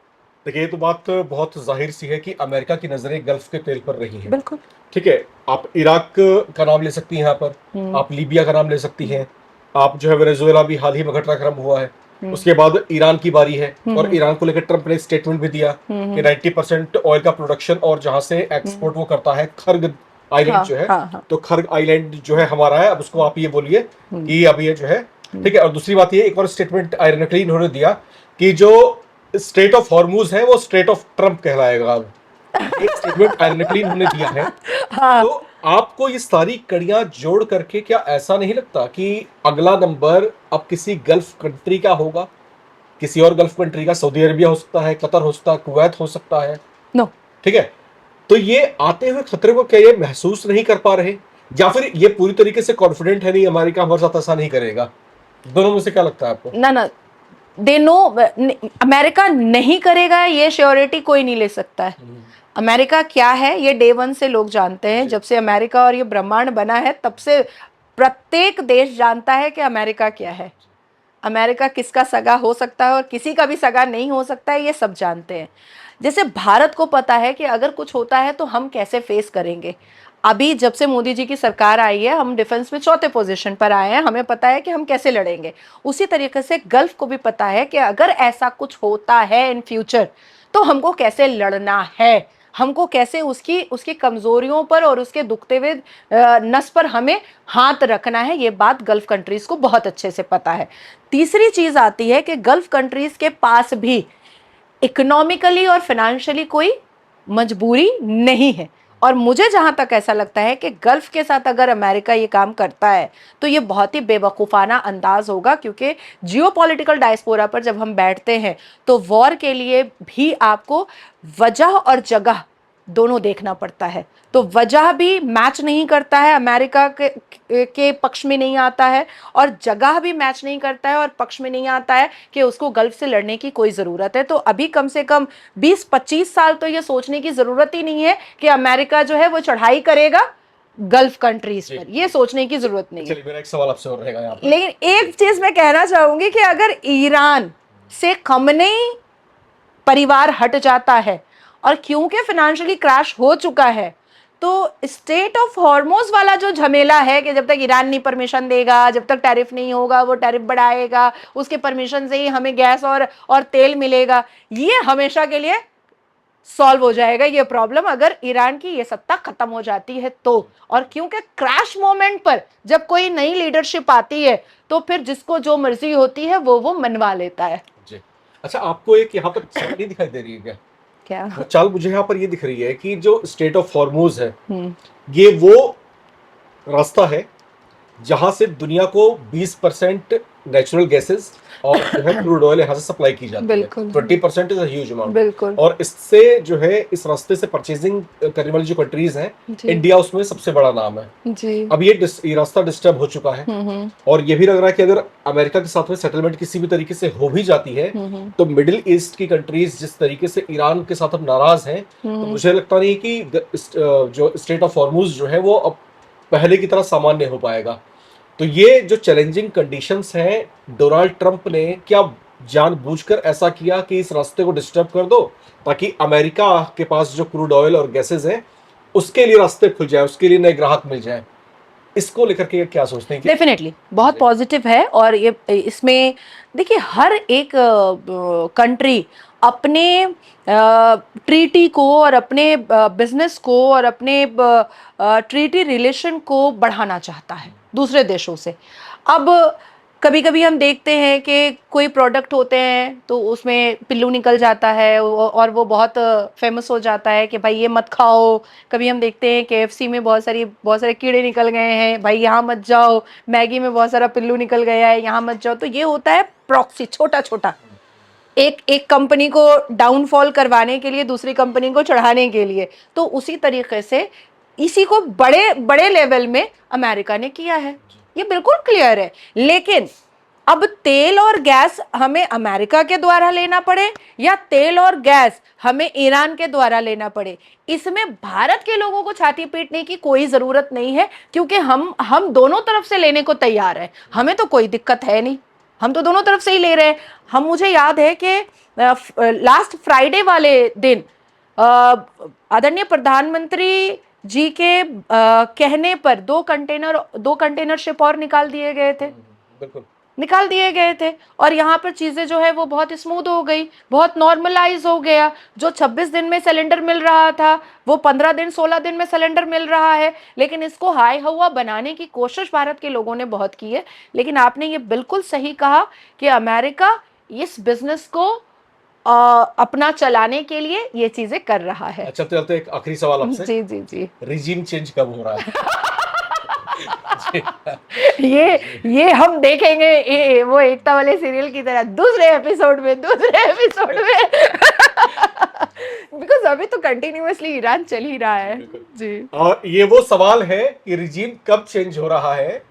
देखिए, ये तो बात बहुत जाहिर सी है कि अमेरिका की नजरें गल्फ के तेल पर रही हैं। बिल्कुल। ठीक है, आप इराक का नाम ले सकती हैं यहाँ पर, हम्म। आप लीबिया का नाम ले सकती हैं, आप जो है वेनेजुएला भी हाल ही में घटनाक्रम हुआ है। हम्म। उसके बाद ईरान की बारी है, और हम्म। ईरान को लेकर ट्रंप ने एक स्टेटमेंट भी दिया कि हम्म। 90% ऑयल का प्रोडक्शन और जहां से हम्म। एक्सपोर्ट वो करता है, खर्ग आइलैंड हाँ जो है, हाँ हाँ। तो खर्ग आइलैंड जो है हमारा है, अब उसको आप ये बोलिए हम्म। कि अब ये जो है। हम्म। ठीक है, और दूसरी बात ये एक और स्टेटमेंट आयरनकली इन्होंने दिया कि जो स्ट्रेट ऑफ हॉर्मूज है वो स्ट्रेट ऑफ ट्रंप कहलाएगा अब। ये स्टेटमेंट आयरनकली इन्होंने दिया है। तो हाँ। आपको ये सारी कड़ियां जोड़ करके क्या ऐसा नहीं लगता कि अगला नंबर अब किसी गल्फ कंट्री का होगा? किसी और गल्फ कंट्री का, सऊदी अरेबिया हो सकता है, कतर हो सकता है, कुवैत हो सकता है। नो। ठीक है, तो ये आते हुए खतरे को क्या ये महसूस नहीं कर पा रहे, या फिर ये पूरी तरीके से कॉन्फिडेंट है नहीं अमेरिका हमारे साथ ऐसा नहीं करेगा? दोनों में से क्या लगता है आपको? ना ना, दे नो, अमेरिका नहीं करेगा ये श्योरिटी कोई नहीं ले सकता है। अमेरिका क्या है ये डे वन से लोग जानते हैं। जब से अमेरिका और ये ब्रह्मांड बना है तब से प्रत्येक देश जानता है कि अमेरिका क्या है। अमेरिका किसका सगा हो सकता है और किसी का भी सगा नहीं हो सकता है, ये सब जानते हैं। जैसे भारत को पता है कि अगर कुछ होता है तो हम कैसे फेस करेंगे। अभी जब से मोदी जी की सरकार आई है हम डिफेंस में चौथे पोजीशन पर आए हैं, हमें पता है कि हम कैसे लड़ेंगे। उसी तरीके से गल्फ को भी पता है कि अगर ऐसा कुछ होता है इन फ्यूचर तो हमको कैसे लड़ना है, हमको कैसे उसकी उसकी कमजोरियों पर और उसके दुखते हुए नस पर हमें हाथ रखना है। ये बात गल्फ कंट्रीज को बहुत अच्छे से पता है। तीसरी चीज आती है कि गल्फ कंट्रीज के पास भी इकोनॉमिकली और फाइनेंशियली कोई मजबूरी नहीं है। और मुझे जहां तक ऐसा लगता है कि गल्फ के साथ अगर अमेरिका ये काम करता है तो ये बहुत ही बेवकूफ़ाना अंदाज होगा, क्योंकि जियोपॉलिटिकल डायस्पोरा पर जब हम बैठते हैं तो वॉर के लिए भी आपको वजह और जगह दोनों देखना पड़ता है। तो वजह भी मैच नहीं करता है, अमेरिका के पक्ष में नहीं आता है, और जगह भी मैच नहीं करता है और पक्ष में नहीं आता है कि उसको गल्फ से लड़ने की कोई ज़रूरत है। तो अभी कम से कम 20-25 साल तो ये सोचने की ज़रूरत ही नहीं है कि अमेरिका जो है वो चढ़ाई करेगा गल्फ कंट्रीज पर, ये सोचने की ज़रूरत नहीं है। चलिए, मेरा एक सवाल आपसे और रहेगा यहाँ पर। लेकिन एक चीज़ मैं कहना चाहूंगी कि अगर ईरान से खमनेई परिवार हट जाता है और क्योंकि फाइनेंशियली क्रैश हो चुका है तो स्टेट ऑफ हॉर्मोज वाला जो झमेला है कि जब तक ईरान नहीं परमिशन देगा, जब तक टैरिफ नहीं होगा वो टैरिफ बढ़ाएगा, उसके परमिशन से ही हमें गैस और तेल मिलेगा, ये हमेशा के लिए सॉल्व हो जाएगा ये प्रॉब्लम अगर ईरान की ये सत्ता खत्म हो जाती है तो। और क्योंकि क्रैश मोमेंट पर जब कोई नई लीडरशिप आती है तो फिर जिसको जो मर्जी होती है वो मनवा लेता है। जी। अच्छा, आपको एक यहाँ पर चाल नहीं दिखाई दे रही है क्या? क्या? वो चाल मुझे यहाँ पर ये दिख रही है कि जो स्टेट ऑफ हॉर्मूज है, हम्म। ये वो रास्ता है जहां से दुनिया को 20% नेचुरल गैसेस और जो है क्रूड ऑयल यहाँ से सप्लाई की जाती है। बिल्कुल। 20% इज ह्यूज अमाउंट। बिल्कुल। और इससे जो है इस रास्ते से परचेजिंग करने वाली जो कंट्रीज हैं, जी। इंडिया उसमें सबसे बड़ा नाम है। जी। अब ये रास्ता डिस्टर्ब हो चुका है, और ये भी लग रहा है कि अगर अमेरिका के साथ में सेटलमेंट किसी भी तरीके से हो भी जाती है तो मिडिल ईस्ट की कंट्रीज जिस तरीके से ईरान के साथ अब नाराज हैं, तो मुझे लगता नहीं कि जो स्टेट ऑफ हॉर्मूज जो है वो अब पहले की तरह सामान्य हो पाएगा। तो ये जो चैलेंजिंग कंडीशंस हैं, डोनाल्ड ट्रंप ने क्या जानबूझकर ऐसा किया कि इस रास्ते को डिस्टर्ब कर दो ताकि अमेरिका के पास जो क्रूड ऑयल और गैसेज हैं उसके लिए रास्ते खुल जाए, उसके लिए नए ग्राहक मिल जाए? इसको लेकर के क्या सोचते हैं? डेफिनेटली बहुत पॉजिटिव है। और ये इसमें देखिए हर एक कंट्री अपने ट्रीटी को और अपने बिजनेस को और अपने ट्रीटी रिलेशन को बढ़ाना चाहता है दूसरे देशों से। अब कभी कभी हम देखते हैं कि कोई प्रोडक्ट होते हैं तो उसमें पिल्लू निकल जाता है और वो बहुत फेमस हो जाता है कि भाई ये मत खाओ। कभी हम देखते हैं KFC में बहुत सारे कीड़े निकल गए हैं, भाई यहाँ मत जाओ। मैगी में बहुत सारा पिल्लू निकल गया है, यहाँ मत जाओ। तो ये होता है प्रॉक्सी, छोटा छोटा एक कंपनी को डाउनफॉल करवाने के लिए, दूसरी कंपनी को चढ़ाने के लिए। तो उसी तरीके से इसी को बड़े बड़े लेवल में अमेरिका ने किया है, ये बिल्कुल क्लियर है। लेकिन अब तेल और गैस हमें अमेरिका के द्वारा लेना पड़े या तेल और गैस हमें ईरान के द्वारा लेना पड़े, इसमें भारत के लोगों को छाती पीटने की कोई जरूरत नहीं है, क्योंकि हम दोनों तरफ से लेने को तैयार हैं। हमें तो कोई दिक्कत है नहीं, हम तो दोनों तरफ से ही ले रहे हैं। मुझे याद है कि लास्ट फ्राइडे वाले दिन आदरणीय प्रधानमंत्री जी के कहने पर दो कंटेनर शिप और निकाल दिए गए थे, बिल्कुल निकाल दिए गए थे। और यहाँ पर चीजें जो है वो बहुत स्मूथ हो गई, बहुत नॉर्मलाइज हो गया। जो 26 दिन में सिलेंडर मिल रहा था वो 15 दिन 16 दिन में सिलेंडर मिल रहा है। लेकिन इसको हाई हवा बनाने की कोशिश भारत के लोगों ने बहुत की है। लेकिन आपने ये बिल्कुल सही कहा कि अमेरिका इस बिजनेस को अपना चलाने के लिए ये चीजें कर रहा है। अच्छा, चलते एक आखिरी सवाल आपसे। जी जी जी। रिजीम चेंज कब हो रहा है? ये हम देखेंगे, वो एकता वाले सीरियल की तरह दूसरे एपिसोड में बिकॉज अभी तो कंटिन्यूअसली ईरान चल ही रहा है। जी। और ये वो सवाल है कि रिजीम कब चेंज हो रहा है,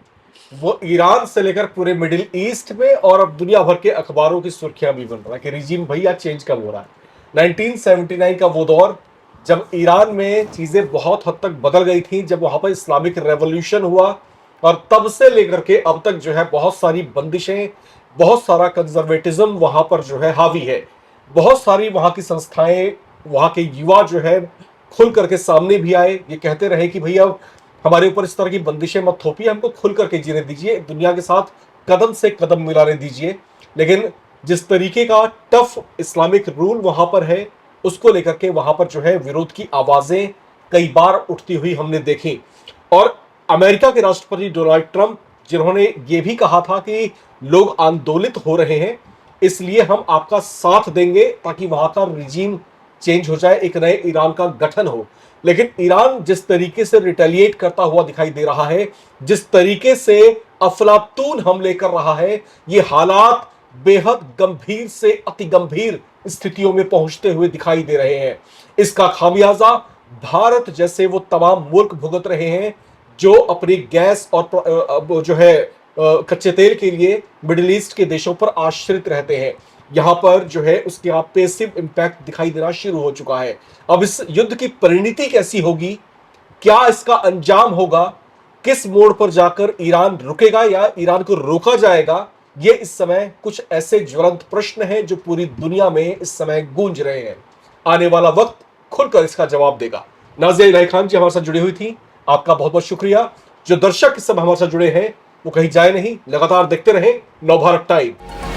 वो ईरान से लेकर पूरे मिडिल ईस्ट में और अब दुनिया भर के अखबारों की सुर्खियां भी बन रहा है कि रिजीम भैया चेंज कब हो रहा है। 1979 का वो दौर जब ईरान में चीजें बहुत हद तक बदल गई थी, जब वहां पर इस्लामिक रेवोल्यूशन हुआ, और तब से लेकर के अब तक जो है बहुत सारी बंदिशें, बहुत सारा कंजर्वेटिज्म वहां पर जो है हावी है। बहुत सारी वहां की संस्थाएं, वहां के युवा जो है खुल करके सामने भी आए, ये कहते रहे कि भैया हमारे ऊपर इस तरह की बंदिशें मत थोपिए, हमको खुल करके जीने दीजिए, दुनिया के साथ कदम से कदम मिलाने दीजिए। लेकिन जिस तरीके का टफ इस्लामिक रूल वहां पर है, उसको लेकर के वहां पर जो है विरोध की आवाजें कई बार उठती हुई हमने देखी। और अमेरिका के राष्ट्रपति डोनाल्ड ट्रंप, जिन्होंने ये भी कहा था कि लोग आंदोलित हो रहे हैं, इसलिए हम आपका साथ देंगे ताकि वहां का रिजीम चेंज हो जाए, एक नए ईरान का गठन हो। लेकिन ईरान जिस तरीके से रिटेलिएट करता हुआ दिखाई दे रहा है, जिस तरीके से अफलातून हमले कर रहा है, ये हालात बेहद गंभीर से अति गंभीर स्थितियों में पहुंचते हुए दिखाई दे रहे हैं। इसका खामियाजा भारत जैसे वो तमाम मुल्क भुगत रहे हैं जो अपनी गैस और जो है कच्चे तेल के लिए मिडिल ईस्ट के देशों पर आश्रित रहते हैं। यहां पर जो है उसके आप पेसिव इंपैक्ट दिखाई देना शुरू हो चुका है। अब इस युद्ध की परिणति कैसी होगी, क्या इसका अंजाम होगा, किस मोड़ पर जाकर ईरान रुकेगा या ईरान को रोका जाएगा, ये इस समय कुछ ऐसे ज्वलंत प्रश्न हैं जो पूरी दुनिया में इस समय गूंज रहे हैं। आने वाला वक्त खुलकर इसका जवाब देगा। नाज़िया इलाही खान जी हमारे साथ जुड़ी हुई थी, आपका बहुत बहुत शुक्रिया। जो दर्शक इस समय हमारे साथ जुड़े हैं वो कहीं जाए नहीं, लगातार देखते रहे नवभारत टाइम।